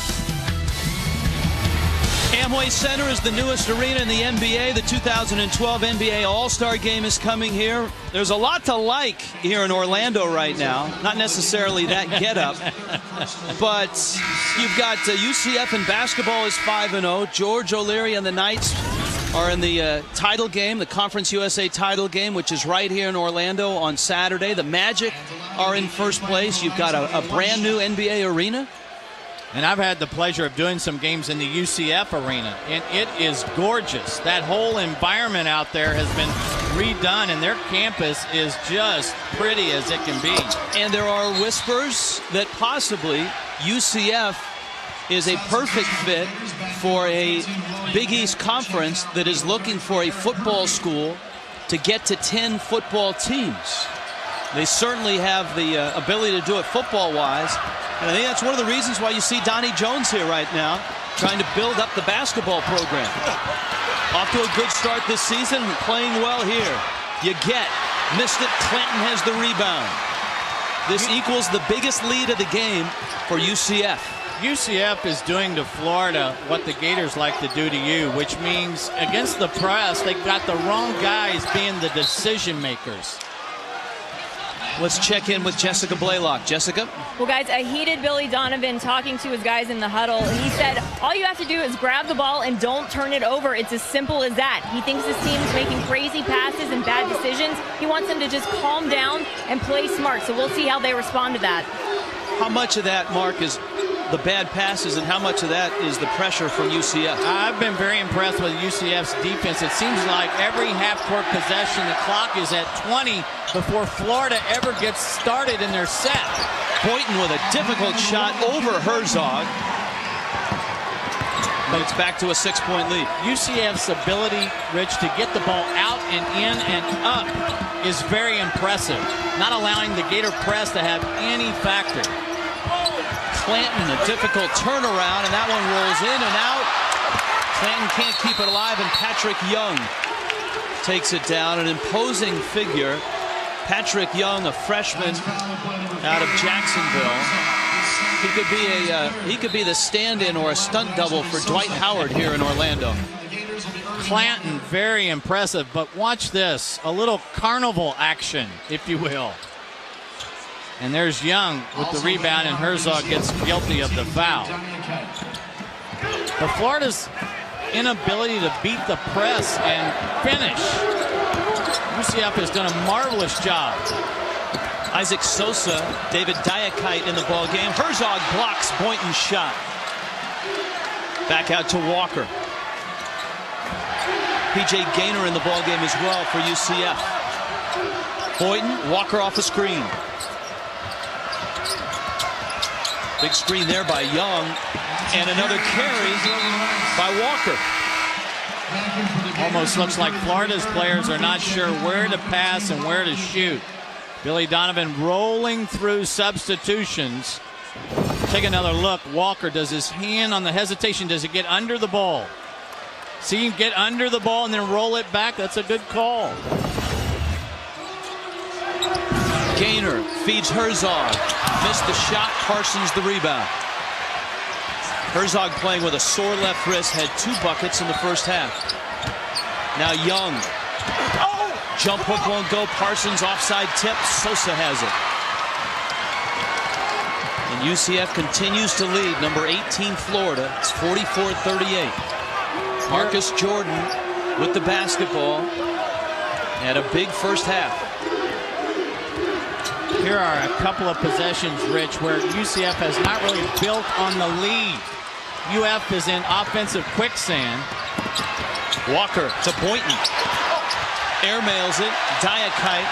Amway Center is the newest arena in the NBA. The 2012 NBA All-Star Game is coming here. There's a lot to like here in Orlando right now. Not necessarily that get-up, but you've got UCF in basketball is 5-0. George O'Leary and the Knights are in the title game, the Conference USA title game, which is right here in Orlando on Saturday. The Magic are in first place. You've got a brand new NBA arena. And I've had the pleasure of doing some games in the UCF arena, and it is gorgeous. That whole environment out there has been redone, and their campus is just pretty as it can be. And there are whispers that possibly UCF is a perfect fit for a Big East conference that is looking for a football school to get to 10 football teams. They certainly have the ability to do it football-wise. And I think that's one of the reasons why you see Donnie Jones here right now, trying to build up the basketball program. Off to a good start this season, playing well here. You get, missed it, Clanton has the rebound. This equals the biggest lead of the game for UCF. UCF is doing to Florida what the Gators like to do to you, which means against the press, they've got the wrong guys being the decision makers. Let's check in with Jessica Blaylock. Jessica? Well, guys, a heated Billy Donovan talking to his guys in the huddle. He said, all you have to do is grab the ball and don't turn it over. It's as simple as that. He thinks his team is making crazy passes and bad decisions. He wants them to just calm down and play smart. So we'll see how they respond to that. How much of that, Mark, is the bad passes, and how much of that is the pressure from UCF? I've been very impressed with UCF's defense. It seems like every half-court possession, the clock is at 20 before Florida ever gets started in their set. Boynton with a difficult shot over Herzog. But it's back to a 6-point lead. UCF's ability, Rich, to get the ball out and in and up is very impressive. Not allowing the Gator press to have any factor. Clanton, a difficult turnaround, and that one rolls in and out. Clanton can't keep it alive, and Patrick Young takes it down. An imposing figure. Patrick Young, a freshman out of Jacksonville. He could be the stand-in or a stunt double for Dwight Howard here in Orlando. Clanton, very impressive, but watch this. A little carnival action, if you will. And there's Young with the rebound, and Herzog gets guilty of the foul. But Florida's inability to beat the press and finish. UCF has done a marvelous job. Isaac Sosa, David Diakite in the ball game. Herzog blocks Boynton's shot. Back out to Walker. PJ Gaynor in the ball game as well for UCF. Boynton, Walker off a screen. Big screen there by Young, and another carry by Walker. Almost looks like Florida's players are not sure where to pass and where to shoot. Billy Donovan rolling through substitutions. Take another look. Walker, does his hand on the hesitation, does it get under the ball? See him get under the ball and then roll it back? That's a good call. Gaynor feeds Herzog. Missed the shot. Parsons the rebound. Herzog playing with a sore left wrist. Had 2 buckets in the first half. Now Young. Oh! Jump hook won't go. Parsons offside tip. Sosa has it. And UCF continues to lead. Number 18 Florida. It's 44-38. Marcus Jordan with the basketball. Had a big first half. Here are a couple of possessions, Rich, where UCF has not really built on the lead. UF is in offensive quicksand. Walker to Boynton. Airmails it. Diakite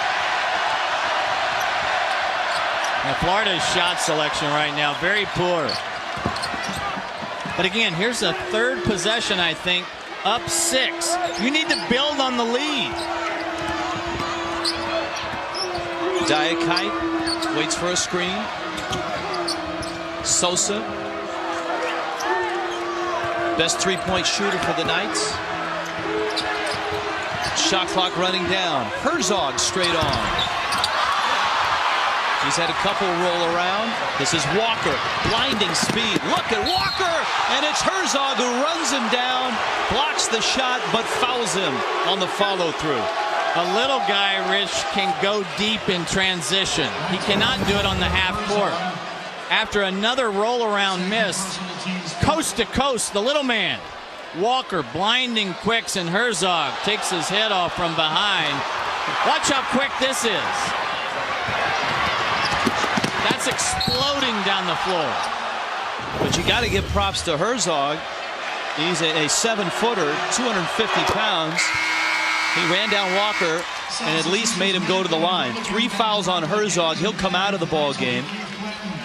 And Florida's shot selection right now, very poor. But again, here's a third possession, I think, up 6. You need to build on the lead. Diakite waits for a screen. Sosa, best three-point shooter for the Knights. Shot clock running down. Herzog straight on. He's had a couple roll around. This is Walker, blinding speed. Look at Walker, and it's Herzog who runs him down, blocks the shot, but fouls him on the follow-through. A little guy, Rich, can go deep in transition. He cannot do it on the half court. After another roll-around miss, coast to coast, the little man. Walker blinding quicks, and Herzog takes his head off from behind. Watch how quick this is. That's exploding down the floor. But you got to give props to Herzog. He's a 7-footer, 250 pounds. He ran down Walker and at least made him go to the line. 3 fouls on Herzog. He'll come out of the ball game.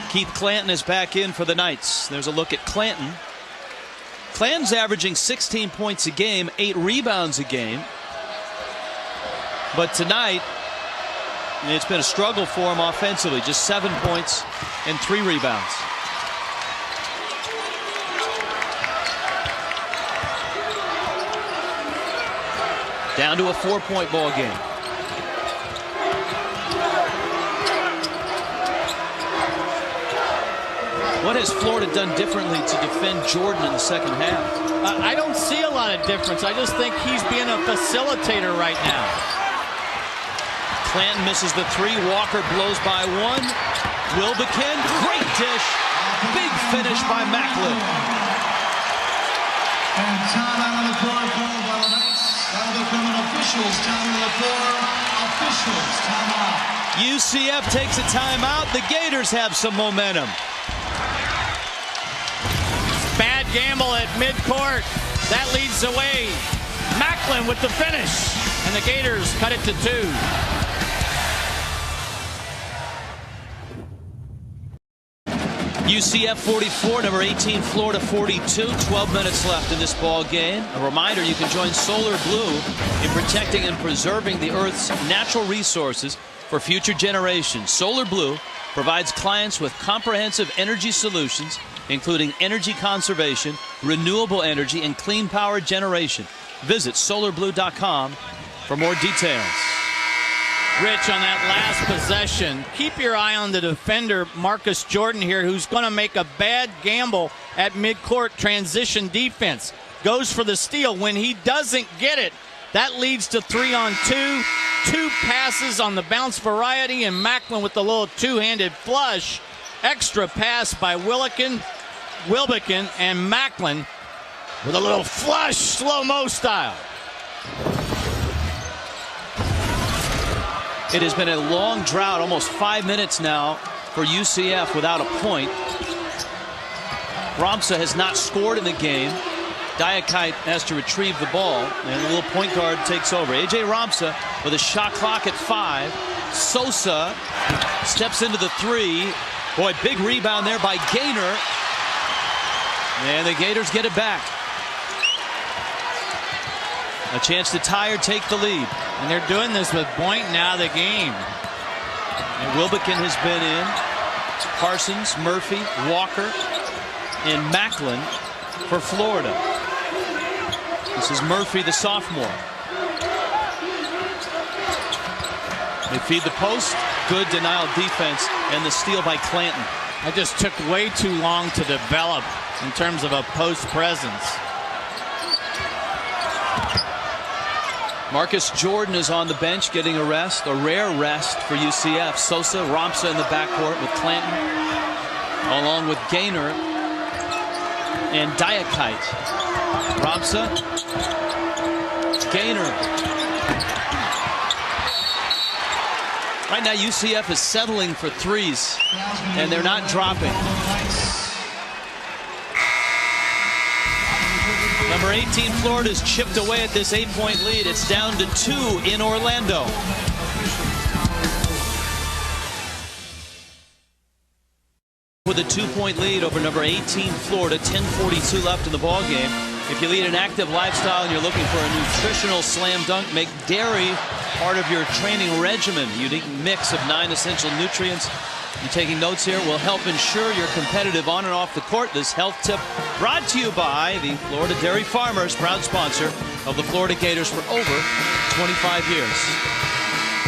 Keith Clanton is back in for the Knights. There's a look at Clanton. Clanton's averaging 16 points a game, 8 rebounds a game. But tonight, it's been a struggle for him offensively. Just 7 points and 3 rebounds. Down to a 4-point ball game. What has Florida done differently to defend Jordan in the second half? I don't see a lot of difference. I just think he's being a facilitator right now. Clanton misses the 3. Walker blows by 1. Wilbekin, great dish. Big finish by Macklin. And time out on the court called by the Knights. That'll become an officials time on the floor. Officials timeout. UCF takes a timeout. The Gators have some momentum. Bad gamble at midcourt. That leads the way. Macklin with the finish. And the Gators cut it to 2. UCF 44, number 18 Florida 42. 12 minutes left in this ball game. A reminder, you can join Solar Blue in protecting and preserving the Earth's natural resources for future generations. Solar Blue provides clients with comprehensive energy solutions, including energy conservation, renewable energy, and clean power generation. Visit solarblue.com for more details. Rich, on that last possession, keep your eye on the defender, Marcus Jordan here, who's going to make a bad gamble at midcourt transition defense. Goes for the steal. When he doesn't get it, that leads to 3-on-2. 2 passes on the bounce variety, and Macklin with the little two-handed flush. Extra pass by Wilbekin, and Macklin with a little flush, slow-mo style. It has been a long drought, almost 5 minutes now for UCF without a point. Ramsa has not scored in the game. Diakite has to retrieve the ball, and the little point guard takes over. A.J. Ramsa with a shot clock at 5. Sosa steps into the 3. Boy, big rebound there by Gaynor. And the Gators get it back. A chance to tie or take the lead. And they're doing this with Boynton out of the game. And Wilbekin has been in. Parsons, Murphy, Walker, and Macklin for Florida. This is Murphy, the sophomore. They feed the post. Good denial defense, and the steal by Clanton. That just took way too long to develop in terms of a post presence. Marcus Jordan is on the bench getting a rest, a rare rest for UCF. Sosa, Ramsa in the backcourt with Clanton, along with Gaynor and Diakite. Ramsa, Gaynor. Right now UCF is settling for 3s, and they're not dropping. Number 18 Florida's chipped away at this 8-point lead. It's down to 2 in Orlando. with a 2-point lead over number 18 Florida. 10:42 left in the ball game. If you lead an active lifestyle and you're looking for a nutritional slam dunk, make dairy part of your training regimen. Unique mix of 9 essential nutrients. You taking notes here will help ensure you're competitive on and off the court. This health tip brought to you by the Florida Dairy Farmers, proud sponsor of the Florida Gators for over 25 years.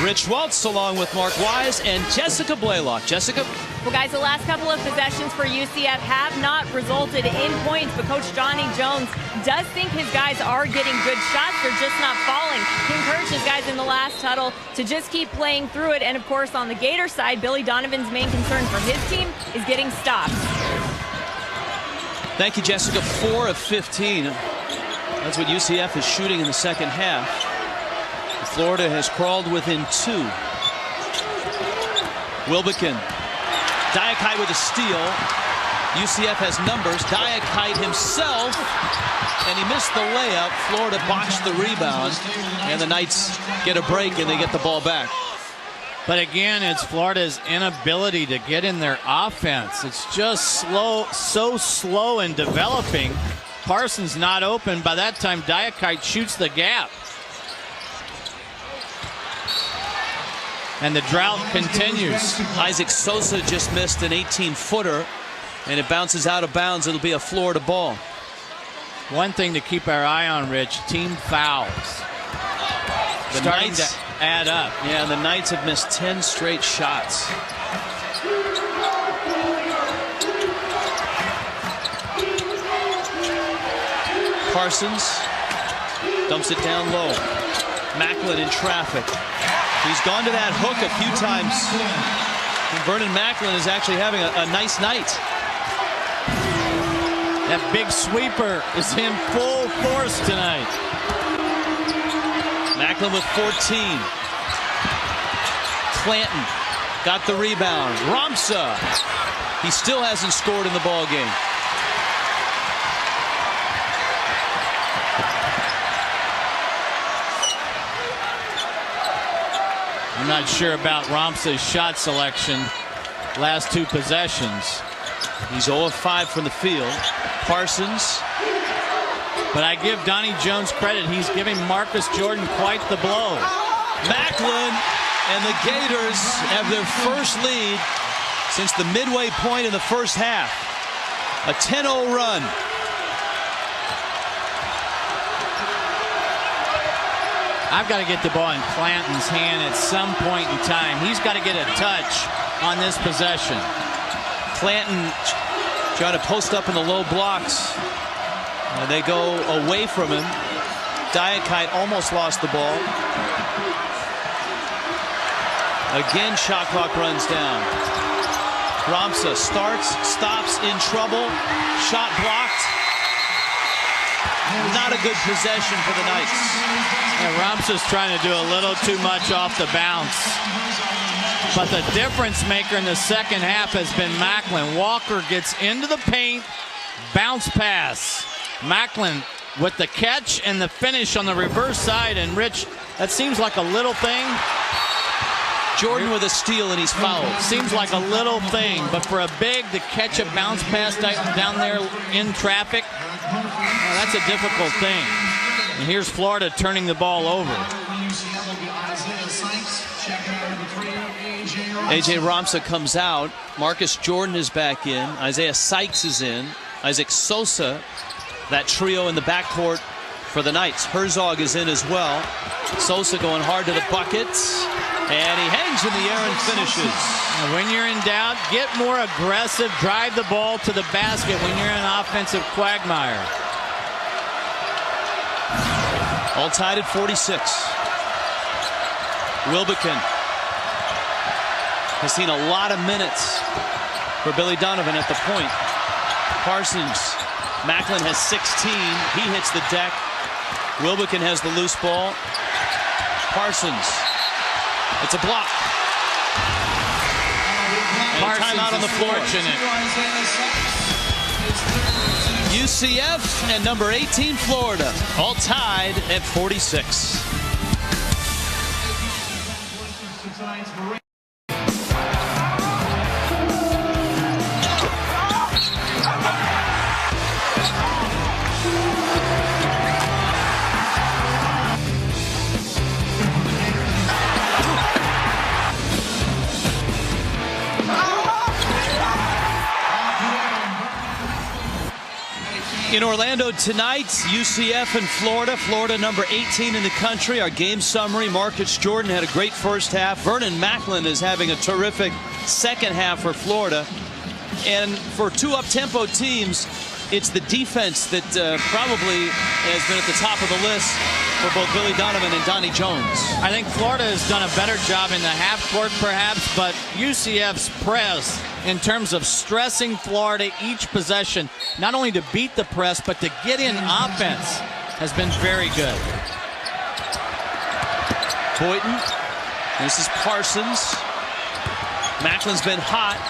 Rich Waltz along with Mark Wise and Jessica Blaylock. Jessica? Well, guys, the last couple of possessions for UCF have not resulted in points, but Coach Johnny Jones does think his guys are getting good shots. They're just not falling. He encouraged his guys in the last huddle to just keep playing through it. And, of course, on the Gator side, Billy Donovan's main concern for his team is getting stops. Thank you, Jessica. 4 of 15. That's what UCF is shooting in the second half. Florida has crawled within 2. Wilbekin. Diakite with a steal. UCF has numbers. Diakite himself, and he missed the layup. Florida botched the rebound, and the Knights get a break, and they get the ball back. But again, it's Florida's inability to get in their offense. It's just slow, so slow in developing. Parsons not open. By that time, Diakite shoots the gap. And the drought continues. Isaac Sosa just missed an 18-footer, and it bounces out of bounds. It'll be a Florida ball. One thing to keep our eye on, Rich, team fouls. The Starting Knights to add up. Yeah, the Knights have missed 10 straight shots. Parsons dumps it down low. Macklin in traffic. He's gone to that hook a few times. And Vernon Macklin is actually having a nice night. That big sweeper is in full force tonight. Macklin with 14. Clanton got the rebound. Ramsa. He still hasn't scored in the ball game. I'm not sure about Ramsa's shot selection last 2 possessions. He's 0 of 5 from the field. Parsons. But I give Donnie Jones credit. He's giving Marcus Jordan quite the blow. Macklin and the Gators have their first lead since the midway point in the first half. A 10-0 run. I've got to get the ball in Clanton's hand at some point in time. He's got to get a touch on this possession. Clanton trying to post up in the low blocks. And they go away from him. Diakite almost lost the ball. Again, shot clock runs down. Ramsa starts, stops, in trouble. Shot blocked. Not a good possession for the Knights. Yeah, Ramsa's trying to do a little too much off the bounce. But the difference maker in the second half has been Macklin. Walker gets into the paint, bounce pass. Macklin with the catch and the finish on the reverse side. And Rich, that seems like a little thing. Jordan with a steal, and he's fouled. Seems like a little thing, but for a big to catch a bounce pass down there in traffic, well, that's a difficult thing. And here's Florida turning the ball over. A.J. Ramsa comes out. Marcus Jordan is back in. Isaiah Sykes is in. Isaac Sosa, that trio in the backcourt for the Knights. Herzog is in as well. Sosa going hard to the buckets. And he hangs in the air and finishes. When you're in doubt, get more aggressive. Drive the ball to the basket when you're in an offensive quagmire. All tied at 46. Wilbekin has seen a lot of minutes for Billy Donovan at the point. Parsons. Macklin has 16. He hits the deck. Wilbekin has the loose ball. Parsons. It's a block. And timeout on the floor. UCF and number 18 Florida all tied at 46. In Orlando tonight, UCF and Florida. Florida number 18 in the country. Our game summary, Marcus Jordan had a great first half. Vernon Macklin is having a terrific second half for Florida. And for two up-tempo teams, it's the defense that probably has been at the top of the list for both Billy Donovan and Donnie Jones. I think Florida has done a better job in the half court perhaps, but UCF's press in terms of stressing Florida each possession, not only to beat the press, but to get in offense, has been very good. Boynton. This is Parsons. Macklin's been hot.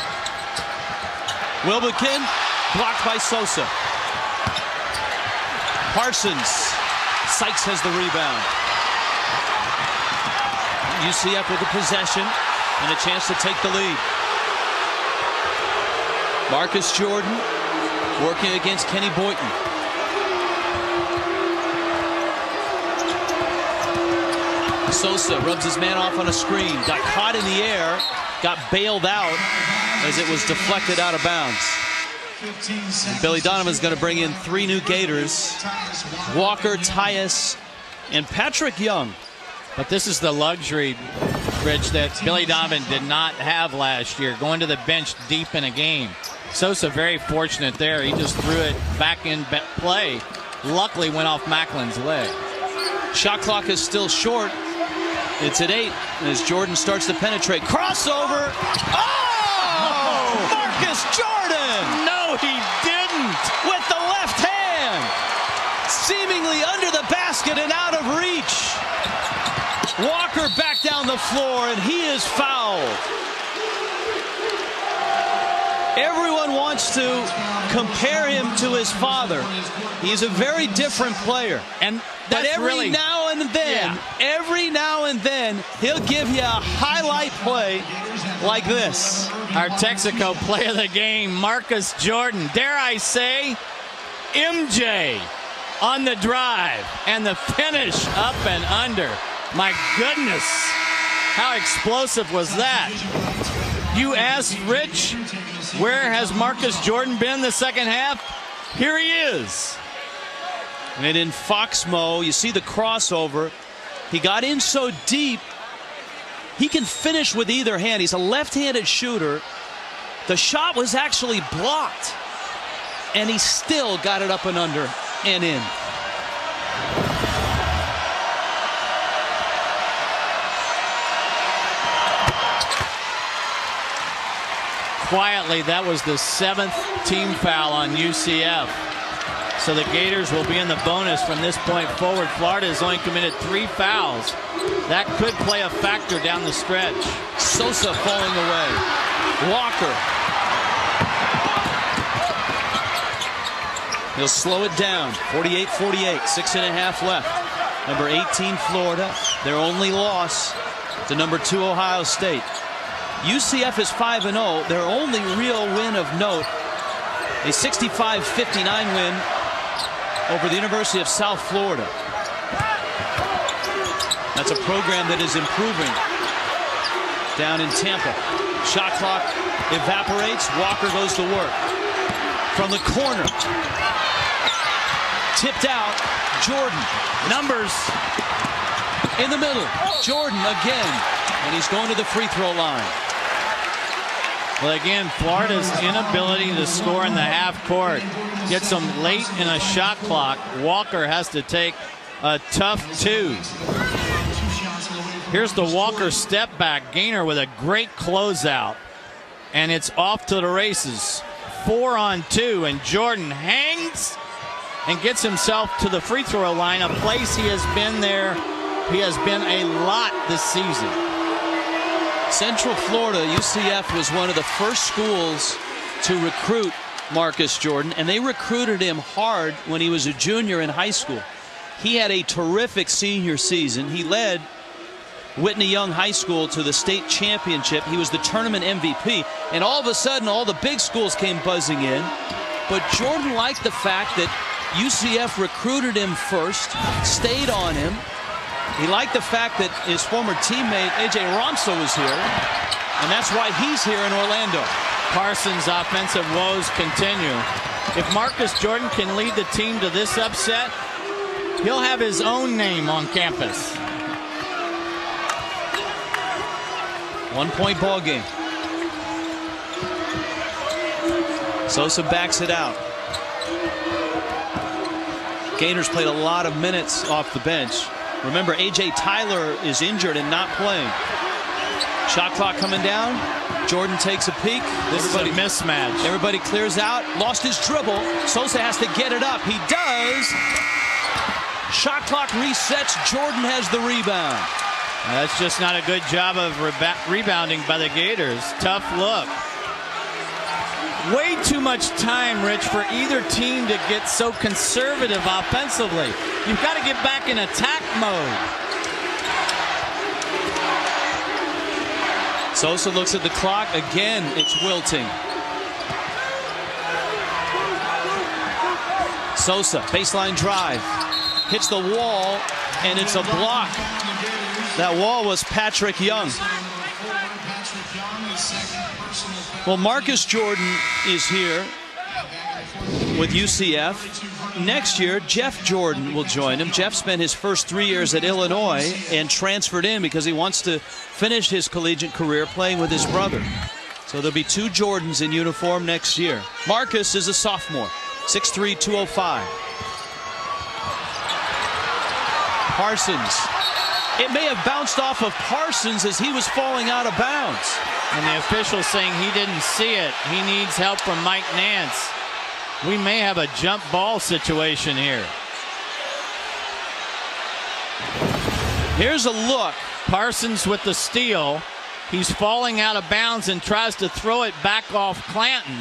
Wilbekin blocked by Sosa. Parsons. Sykes has the rebound. UCF with the possession and a chance to take the lead. Marcus Jordan working against Kenny Boynton. Sosa rubs his man off on a screen. Got caught in the air. Got bailed out as it was deflected out of bounds. And Billy Donovan's going to bring in three new Gators. Walker, Tyus, and Patrick Young. But this is the luxury, Rich, that Billy Donovan did not have last year, going to the bench deep in a game. Sosa very fortunate there. He just threw it back in play. Luckily went off Macklin's leg. Shot clock is still short. It's at 8 as Jordan starts to penetrate. Crossover. Oh! Marcus Jordan! No, he didn't. With the left hand. Seemingly under the basket and out of reach. Walker back down the floor and he is fouled. Everyone wants to compare him to his father. He's a very different player. But every now and then, he'll give you a highlight play like this. Our Texaco play of the game, Marcus Jordan. Dare I say, MJ on the drive and the finish up and under. My goodness, how explosive was that? You asked Rich, where has Marcus Jordan been the second half? Here he is. And in Foxmo, you see the crossover. He got in so deep, he can finish with either hand. He's a left-handed shooter. The shot was actually blocked, and he still got it up and under and in. Quietly, that was the 7th team foul on UCF. So the Gators will be in the bonus from this point forward. Florida has only committed 3 fouls. That could play a factor down the stretch. Sosa falling away. Walker. He'll slow it down. 48-48, 6.5 left. Number 18, Florida. Their only loss to number 2, Ohio State. UCF is 5-0. Their only real win of note, a 65-59 win over the University of South Florida. That's a program that is improving down in Tampa. Shot clock evaporates. Walker goes to work. From the corner. Tipped out. Jordan. Numbers in the middle. Jordan again. And he's going to the free throw line. Well, again, Florida's inability to score in the half court gets them late in a shot clock. Walker has to take a tough 2. Here's the Walker step back. Gaynor with a great closeout. And it's off to the races. 4 on 2. And Jordan hangs and gets himself to the free throw line, a place he has been there. He has been a lot this season. Central Florida, UCF, was one of the first schools to recruit Marcus Jordan, and they recruited him hard when he was a junior in high school. He had a terrific senior season. He led Whitney Young High School to the state championship. He was the tournament MVP, and all of a sudden all the big schools came buzzing in. But Jordan liked the fact that UCF recruited him first, stayed on him. He liked the fact that his former teammate A.J. Romso was here, and that's why he's here in Orlando. Parsons' offensive woes continue. If Marcus Jordan can lead the team to this upset, he'll have his own name on campus. 1-point ball game. Sosa backs it out. Gainer's played a lot of minutes off the bench. Remember, A.J. Tyler is injured and not playing. Shot clock coming down. Jordan takes a peek. This is a mismatch. Everybody clears out. Lost his dribble. Sosa has to get it up. He does. Shot clock resets. Jordan has the rebound. That's just not a good job of rebounding by the Gators. Tough look. Way too much time, Rich, for either team to get so conservative offensively. You've got to get back in attack mode. Sosa looks at the clock. Again, it's wilting. Sosa, baseline drive. Hits the wall, and it's a block. That wall was Patrick Young. Well, Marcus Jordan is here with UCF. Next year, Jeff Jordan will join him. Jeff spent his first 3 years at Illinois and transferred in because he wants to finish his collegiate career playing with his brother. So there'll be 2 Jordans in uniform next year. Marcus is a sophomore, 6'3", 205. Parsons. It may have bounced off of Parsons as he was falling out of bounds. And the official saying he didn't see it. He needs help from Mike Nance. We may have a jump ball situation here. Here's a look. Parsons with the steal. He's falling out of bounds and tries to throw it back off Clanton.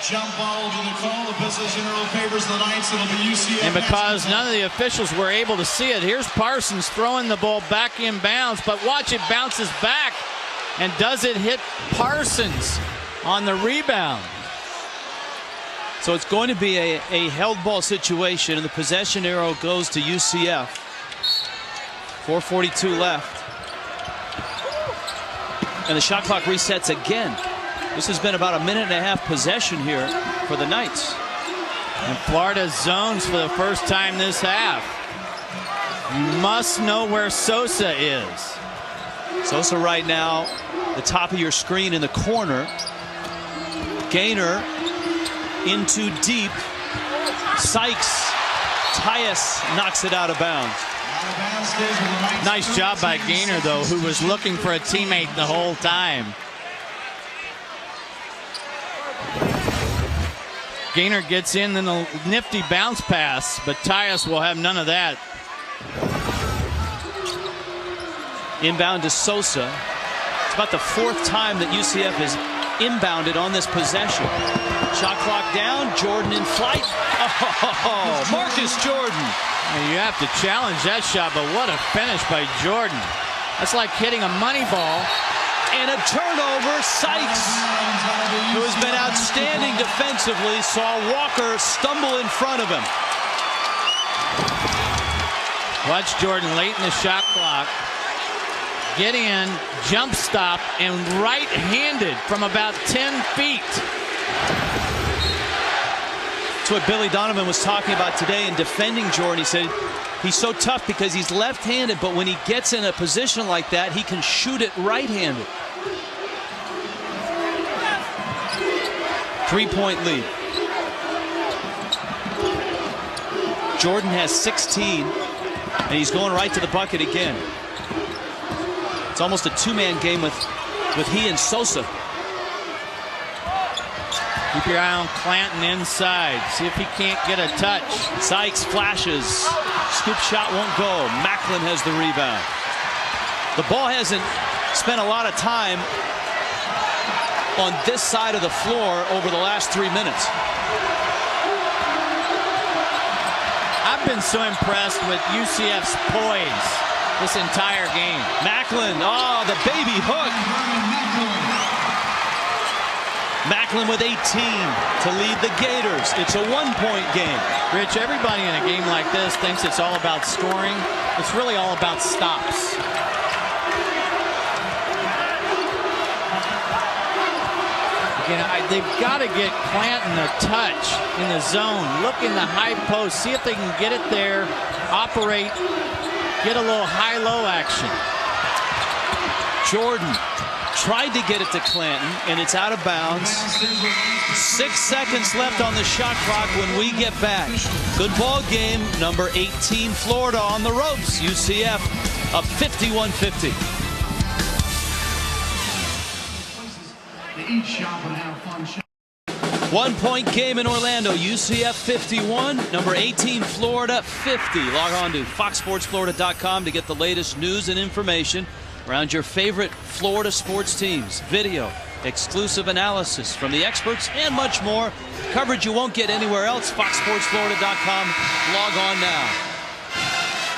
Jump ball to the call. The position arrow favors the Knights. It'll be UCF. And because none of the officials were able to see it, here's Parsons throwing the ball back in bounds. But watch, it bounces back. And does it hit Parsons on the rebound? So it's going to be a held ball situation, and the possession arrow goes to UCF. 4:42 left. And the shot clock resets again. This has been about a minute and a half possession here for the Knights. And Florida zones for the first time this half. You must know where Sosa is. Sosa right now, the top of your screen in the corner. Gainer in too deep. Sykes. Tyus knocks it out of bounds. Nice job by Gainer, though, who was looking for a teammate the whole time. Gainer gets in a nifty bounce pass, but Tyus will have none of that. Inbound to Sosa. It's about the 4th time that UCF has inbounded on this possession. Shot clock down. Jordan in flight. Oh, Marcus Jordan. And you have to challenge that shot, but what a finish by Jordan. That's like hitting a money ball. And a turnover. Sykes, who has been outstanding defensively, saw Walker stumble in front of him. Watch Jordan late in the shot clock. Get in, jump stop, and right-handed from about 10 feet. That's what Billy Donovan was talking about today in defending Jordan. He said he's so tough because he's left-handed, but when he gets in a position like that, he can shoot it right-handed. 3-point lead. Jordan has 16, and he's going right to the bucket again. It's almost a 2-man game with he and Sosa. Keep your eye on Clanton inside. See if he can't get a touch. Sykes flashes. Scoop shot won't go. Macklin has the rebound. The ball hasn't spent a lot of time on this side of the floor over the last 3 minutes. I've been so impressed with UCF's poise this entire game. Macklin, oh, the baby hook. Macklin with 18 to lead the Gators. It's a 1-point game. Rich, everybody in a game like this thinks it's all about scoring. It's really all about stops. Again, they've got to get Clanton a touch in the zone. Look in the high post. See if they can get it there, operate, get a little high-low action. Jordan tried to get it to Clanton, and it's out of bounds. 6 seconds left on the shot clock when we get back. Good ball game. Number 18, Florida on the ropes. UCF up 51-50. Each shop and have fun. 1-point game in Orlando. UCF 51, number 18 Florida 50. Log on to foxsportsflorida.com to get the latest news and information around your favorite Florida sports teams. Video, exclusive analysis from the experts, and much more. Coverage you won't get anywhere else. foxsportsflorida.com. Log on now.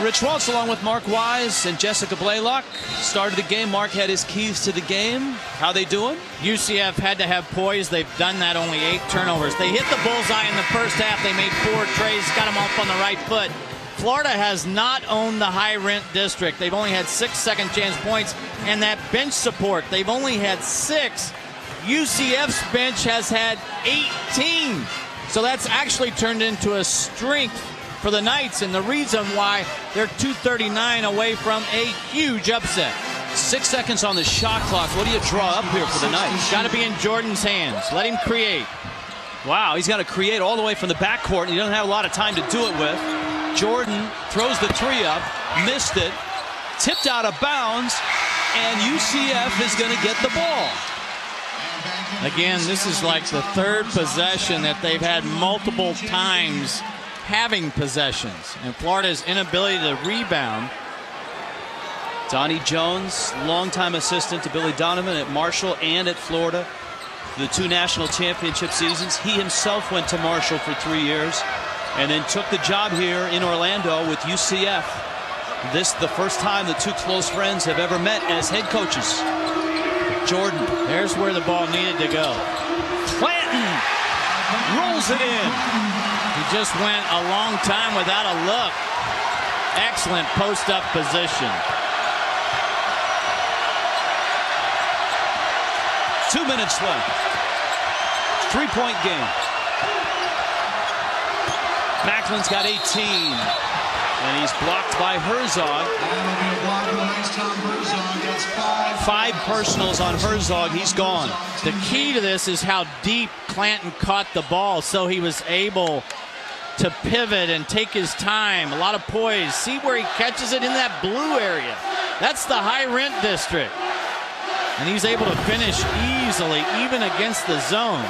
Rich Waltz along with Mark Wise and Jessica Blaylock. Started the game. Mark had his keys to the game. How they doing? UCF had to have poise. They've done that, only 8 turnovers. They hit the bullseye in the first half. They made 4 treys, got them off on the right foot. Florida has not owned the high rent district. They've only had 6 second chance points, and that bench support, they've only had 6. UCF's bench has had 18. So that's actually turned into a strength for the Knights, and the reason why they're 239 away from a huge upset. 6 seconds on the shot clock. What do you draw up here for the Knights? Got to be in Jordan's hands. Let him create. Wow, he's got to create all the way from the backcourt, and he doesn't have a lot of time to do it with. Jordan throws the 3 up, missed it, tipped out of bounds, and UCF is going to get the ball. Again, this is like the 3rd possession that they've had multiple times having possessions, and Florida's inability to rebound. Donnie Jones, longtime assistant to Billy Donovan at Marshall and at Florida, the 2 national championship seasons. He himself went to Marshall for 3 years and then took the job here in Orlando with UCF. This the first time the 2 close friends have ever met as head coaches. Jordan. There's where the ball needed to go. Clanton rolls it in. He just went a long time without a look. Excellent post-up position. 2 minutes left. 3-point game. Macklin's got 18. And he's blocked by Herzog. 5 personals on Herzog. He's gone. The key to this is how deep Clanton caught the ball, so he was able to pivot and take his time. A lot of poise. See where he catches it in that blue area. That's the high rent district. And he's able to finish easily, even against the zone.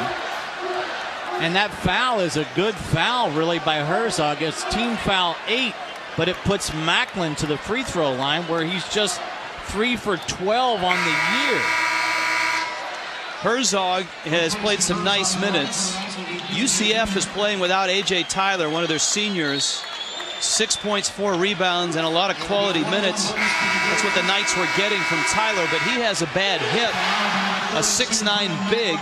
And that foul is a good foul, really, by Herzog. It's team foul 8, but it puts Macklin to the free throw line, where he's just 3 for 12 on the year. Herzog has played some nice minutes. UCF is playing without A.J. Tyler, one of their seniors. 6 points, 4 rebounds, and a lot of quality minutes. That's what the Knights were getting from Tyler, but he has a bad hip, a 6'9" big.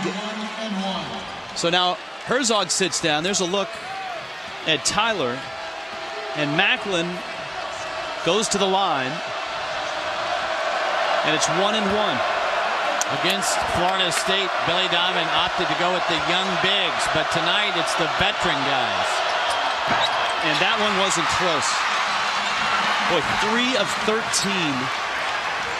So now Herzog sits down. There's a look at Tyler, and Macklin goes to the line, and it's 1-1. Against Florida State, Billy Donovan opted to go with the young bigs, but tonight it's the veteran guys. And that one wasn't close. Boy, 3 of 13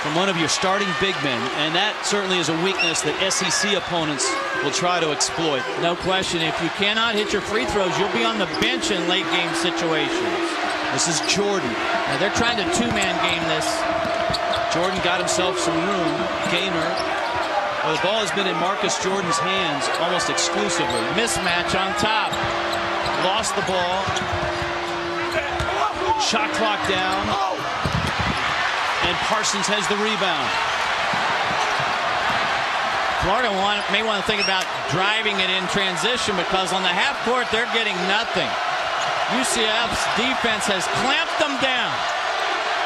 from one of your starting big men, and that certainly is a weakness that SEC opponents will try to exploit. No question. If you cannot hit your free throws, you'll be on the bench in late game situations. This is Jordan. Now they're trying to 2-man game this. Jordan got himself some room. Gainer. Well, the ball has been in Marcus Jordan's hands almost exclusively. Mismatch on top. Lost the ball. Shot clock down. And Parsons has the rebound. Florida may want to think about driving it in transition, because on the half court they're getting nothing. UCF's defense has clamped them down.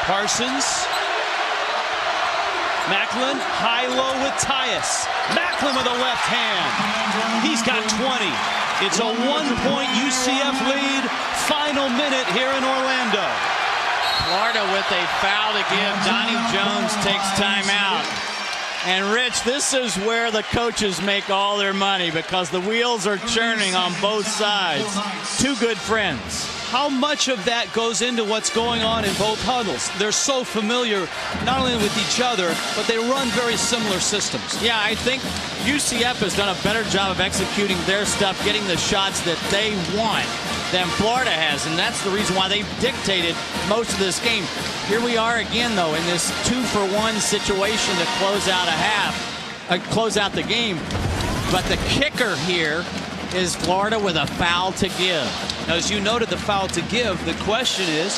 Parsons Macklin, high-low with Tyus. Macklin with a left hand. He's got 20. It's a 1-point UCF lead. Final minute here in Orlando. Florida with a foul to give. Donnie Jones takes timeout. And Rich, this is where the coaches make all their money because the wheels are churning on both sides. Two good friends. How much of that goes into what's going on in both huddles? They're so familiar, not only with each other, but they run very similar systems. Yeah, I think UCF has done a better job of executing their stuff, getting the shots that they want than Florida has, and that's the reason why they've dictated most of this game. Here we are again, though, in this 2-for-1 situation to close out close out the game. But the kicker here is Florida with a foul to give. Now, as you noted, the foul to give, the question is,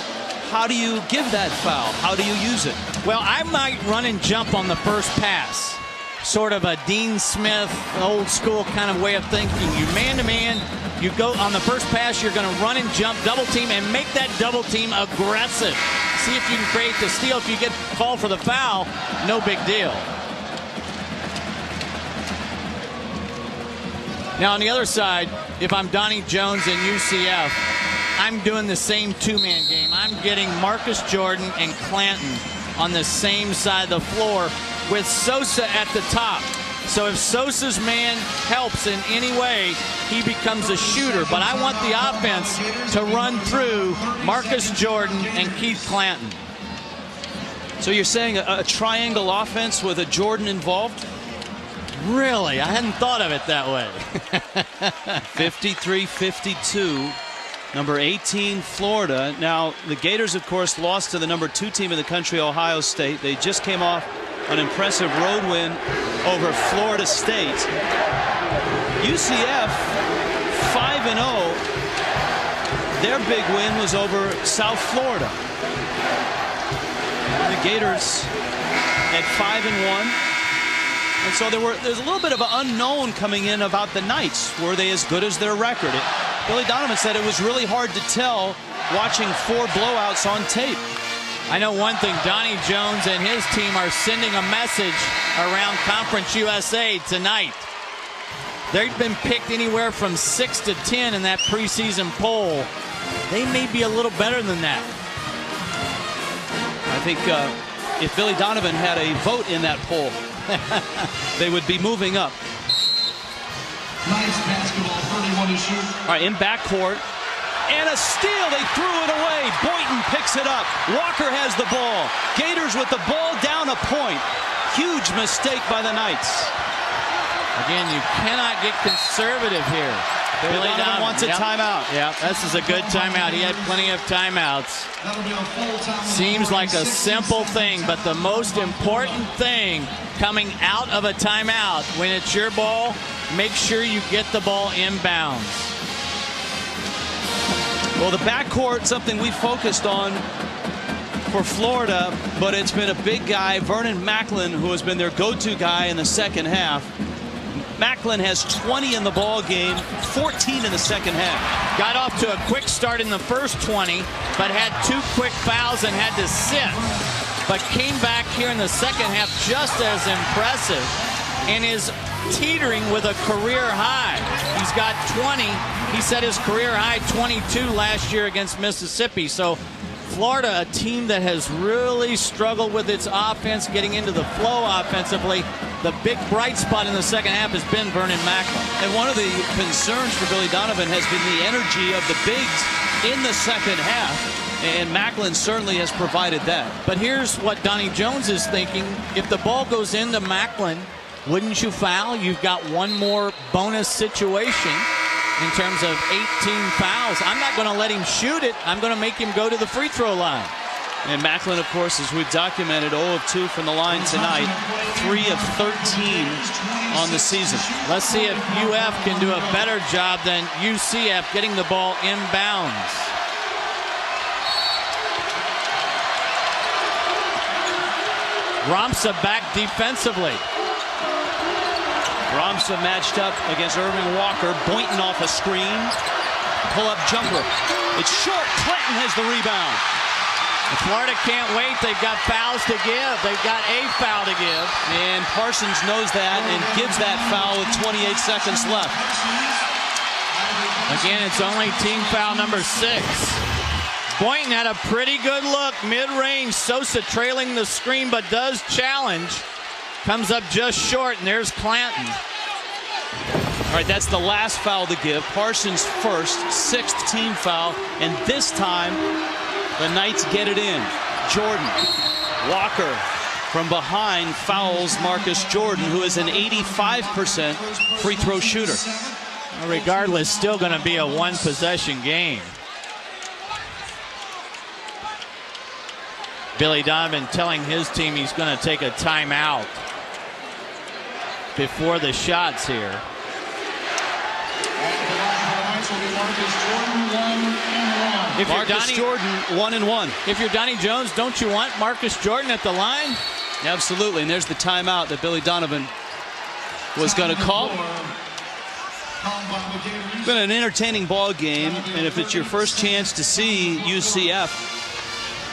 how do you give that foul? How do you use it? Well, I might run and jump on the first pass. Sort of a Dean Smith, old school kind of way of thinking. You man-to-man, you go on the first pass, you're going to run and jump, double team, and make that double team aggressive. See if you can create the steal. If you get called for the foul, no big deal. Now on the other side, if I'm Donnie Jones and UCF, I'm doing the same two-man game. I'm getting Marcus Jordan and Clanton on the same side of the floor with Sosa at the top. So if Sosa's man helps in any way, he becomes a shooter. But I want the offense to run through Marcus Jordan and Keith Clanton. So you're saying a triangle offense with a Jordan involved? Really? I hadn't thought of it that way. 53-52. Number 18, Florida. Now, the Gators, of course, lost to the number 2 team in the country, Ohio State. They just came off an impressive road win over Florida State. UCF 5-0. Their big win was over South Florida. The Gators at 5-1. And so there's a little bit of an unknown coming in about the Knights. Were they as good as their record? Billy Donovan said it was really hard to tell watching 4 blowouts on tape. I know one thing, Donnie Jones and his team are sending a message around Conference USA tonight. They've been picked anywhere from 6 to 10 in that preseason poll. They may be a little better than that. I think if Billy Donovan had a vote in that poll, they would be moving up. Nice basketball, 31 to shoot. All right, in backcourt. And a steal. They threw it away. Boynton picks it up. Walker has the ball. Gators with the ball down a point. Huge mistake by the Knights. Again, you cannot get conservative here. Billy Donovan wants a timeout. Yeah, this is a good timeout. He had plenty of timeouts. That'll be a full timeout. Seems like a simple thing, but the most important thing coming out of a timeout, when it's your ball, make sure you get the ball inbounds. Well, the backcourt, something we focused on for Florida, but it's been a big guy, Vernon Macklin, who has been their go-to guy in the second half. Macklin has 20 in the ball game, 14 in the second half. Got off to a quick start in the first 20, but had 2 quick fouls and had to sit. But came back here in the second half just as impressive and is teetering with a career high. He's got 20. He set his career high 22 last year against Mississippi. So Florida, a team that has really struggled with its offense, getting into the flow offensively. The big bright spot in the second half has been Vernon Macklin. And one of the concerns for Billy Donovan has been the energy of the bigs in the second half. And Macklin certainly has provided that. But here's what Donnie Jones is thinking. If the ball goes into Macklin, wouldn't you foul? You've got one more bonus situation in terms of 18 fouls. I'm not going to let him shoot it. I'm going to make him go to the free throw line. And Macklin, of course, as we've documented, 0 of 2 from the line tonight, 3 of 13 on the season. Let's see if UF can do a better job than UCF getting the ball inbounds. Ramsa back defensively. Ramsa matched up against Irving Walker. Boynton off a screen. Pull-up jumper. It's short. Clinton has the rebound. Florida can't wait. They've got fouls to give. They've got a foul to give. And Parsons knows that and gives that foul with 28 seconds left. Again, it's only team foul number 6. Boynton had a pretty good look mid-range. Sosa trailing the screen, but does challenge. Comes up just short, and there's Clanton. All right, that's the last foul to give. Parsons first, 6th team foul, and this time the Knights get it in. Jordan, Walker from behind fouls Marcus Jordan, who is an 85% free throw shooter. Well, regardless, still going to be a one-possession game. Billy Donovan telling his team he's going to take a timeout before the shots here. If Marcus Jordan, 1 and 1. If you're Donnie Jones, don't you want Marcus Jordan at the line? Absolutely, and there's the timeout that Billy Donovan was going to call. It's been an entertaining ball game, and if it's your first chance to see UCF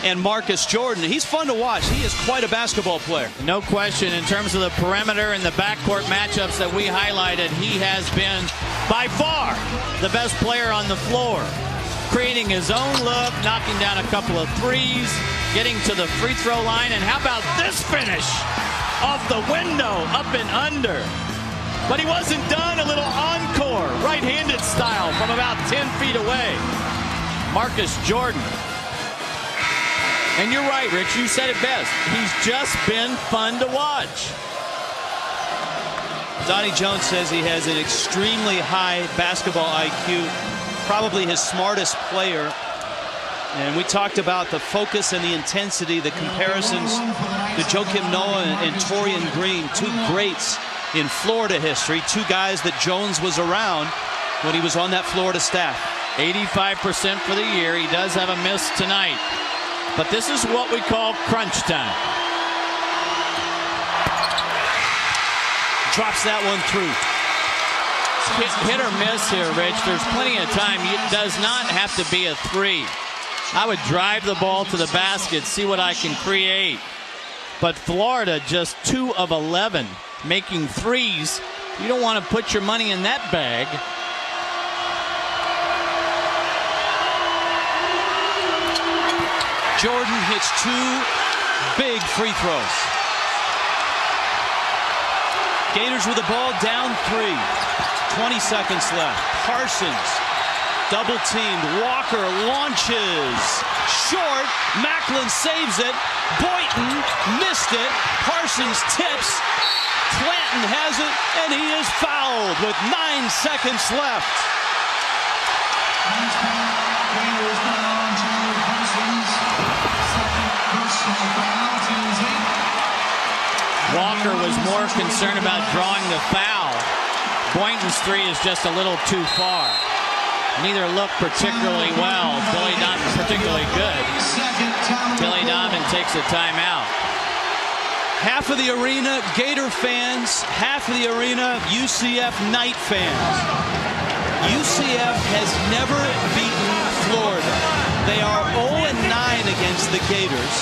and Marcus Jordan, he's fun to watch. He is quite a basketball player. No question. In terms of the perimeter and the backcourt matchups that we highlighted, he has been by far the best player on the floor. Creating his own look, knocking down a couple of threes, getting to the free throw line, and how about this finish? Off the window, up and under. But he wasn't done. A little encore, right-handed style from about 10 feet away. Marcus Jordan. And you're right, Rich, you said it best. He's just been fun to watch. Donnie Jones says he has an extremely high basketball IQ, probably his smartest player. And we talked about the focus and the intensity, the comparisons to Joakim Noah and Torian Green, 2 greats in Florida history, 2 guys that Jones was around when he was on that Florida staff. 85% for the year. He does have a miss tonight. But this is what we call crunch time. Drops that one through. Hit or miss here, Rich. There's plenty of time. It does not have to be a 3. I would drive the ball to the basket, see what I can create. But Florida just 2 of 11 making threes. You don't want to put your money in that bag. Jordan hits 2 big free throws. Gators with the ball, down 3. 20 seconds left. Parsons, double teamed. Walker launches. Short. Macklin saves it. Boynton missed it. Parsons tips. Clanton has it, and he is fouled with 9 seconds left. Walker was more concerned about drawing the foul. Boynton's 3 is just a little too far. Neither look particularly well. Billy Donovan particularly good. Billy Donovan takes a timeout. Half of the arena, Gator fans. Half of the arena, UCF Knight fans. UCF has never beaten Florida. They are 0-9 against the Gators.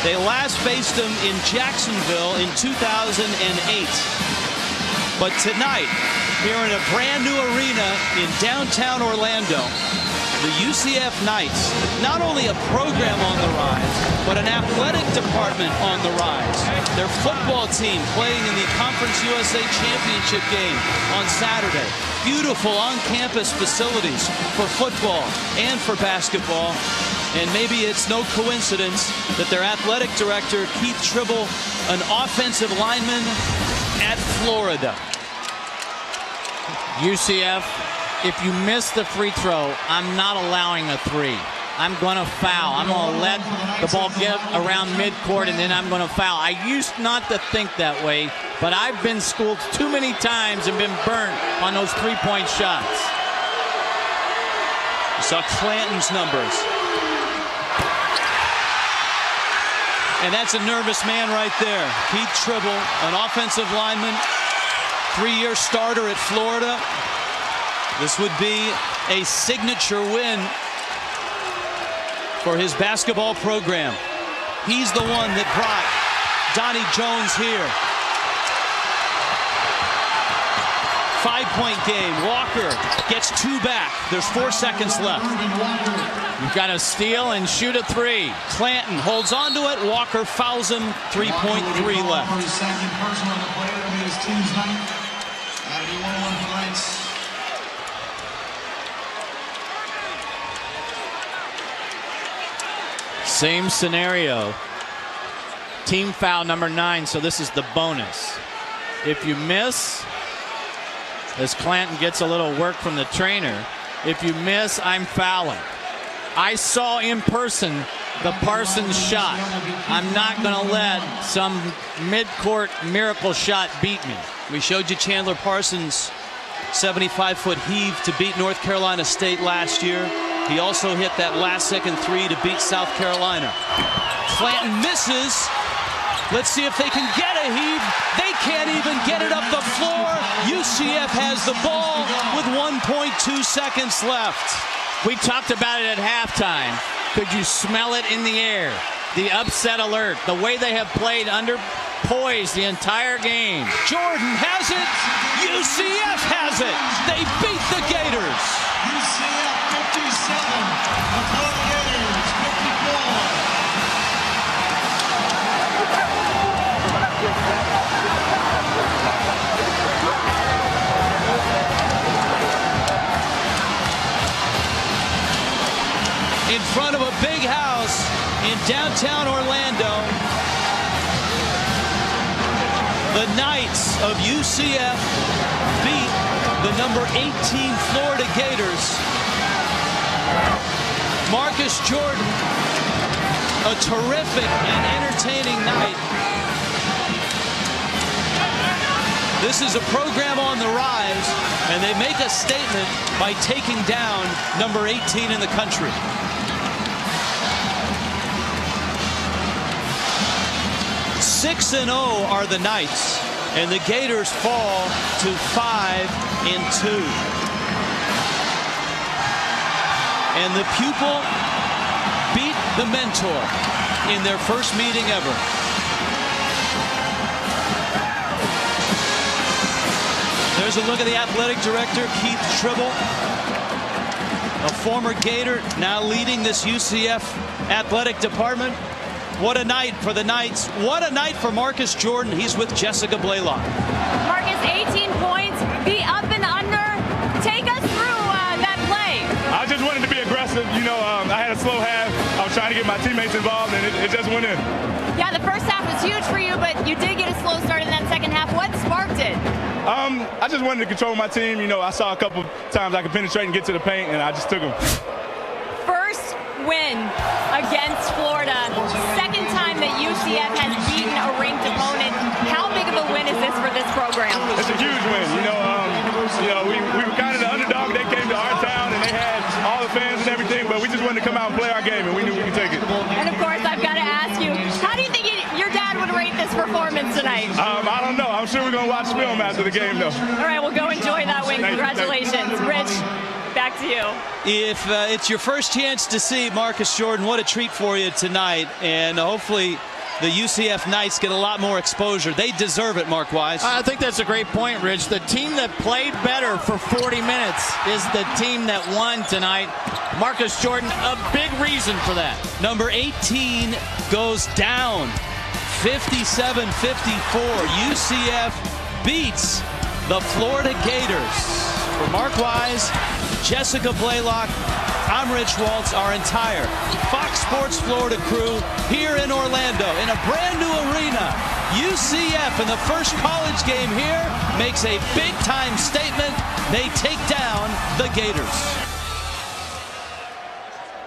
They last faced them in Jacksonville in 2008. But tonight, here in a brand new arena in downtown Orlando, the UCF Knights, not only a program on the rise, but an athletic department on the rise. Their football team playing in the Conference USA Championship game on Saturday. Beautiful on-campus facilities for football and for basketball. And maybe it's no coincidence that their athletic director, Keith Tribble, an offensive lineman at Florida. UCF, if you miss the free throw, I'm not allowing a 3. I'm going to foul. I'm going to let the ball get around midcourt, and then I'm going to foul. I used not to think that way, but I've been schooled too many times and been burnt on those 3-point shots. You saw Clanton's numbers. And that's a nervous man right there. Keith Tribble, an offensive lineman, 3-year starter at Florida. This would be a signature win for his basketball program. He's the one that brought Donnie Jones here. 5-point game. Walker gets 2 back. There's 4 seconds left. You've got to steal and shoot a 3. Clanton holds on to it. Walker fouls him. 3.3 left. For his second personal on the play. That'll be his team's night. That'll be 1-1 for the Knights. Same scenario. Team foul number 9, so this is the bonus. If you miss, as Clanton gets a little work from the trainer, if you miss, I'm fouling. I saw in person the Parsons shot. I'm not going to let some mid-court miracle shot beat me. We showed you Chandler Parsons' 75-foot heave to beat North Carolina State last year. He also hit that last-second 3 to beat South Carolina. Clanton misses. Let's see if they can get a heave. They can't even get it up the floor. UCF has the ball with 1.2 seconds left. We talked about it at halftime. Could you smell it in the air? The upset alert, the way they have played under poise the entire game. Jordan has it. UCF has it. They beat the Gators. UCF 57. The Florida Gators 54. In front of a big house in downtown Orlando, the Knights of UCF beat the number 18 Florida Gators. Marcus Jordan, a terrific and entertaining night. This is a program on the rise, and they make a statement by taking down number 18 in the country. 6-0 are the Knights, and the Gators fall to 5-2. And the pupil beat the mentor in their first meeting ever. There's a look at the athletic director, Keith Tribble, a former Gator, now leading this UCF athletic department. What a night for the Knights. What a night for Marcus Jordan. He's with Jessica Blaylock. Marcus, 18 points, the up and under. Take us through that play. I just wanted to be aggressive. You know, I had a slow half. I was trying to get my teammates involved, and it just went in. Yeah, the first half was huge for you, but you did get a slow start in that second half. What sparked it? I just wanted to control my team. You know, I saw a couple times I could penetrate and get to the paint, and I just took them. First win against Florida. Second time that UCF has beaten a ranked opponent. How big of a win is this for this program? It's a huge win. You know, we were kind of the underdog. They came to our town, and they had all the fans and everything, but we just wanted to come out and play our game, and we knew we could take it. And of course, I've got to ask you, how do you think your dad would rate this performance tonight? I don't know. I'm sure we're going to watch film after the game, though. All right, well, go enjoy that win. Congratulations. Rich, back to you. If it's your first chance to see Marcus Jordan, what a treat for you tonight. And hopefully the UCF Knights get a lot more exposure. They deserve it, Mark Wise. I think that's a great point, Rich. The team that played better for 40 minutes is the team that won tonight. Marcus Jordan, a big reason for that. Number 18 goes down. 57-54. UCF beats the Florida Gators. For Mark Wise, Jessica Blaylock, I'm Rich Waltz, our entire Fox Sports Florida crew here in Orlando in a brand new arena. UCF in the first college game here makes a big-time statement. They take down the Gators.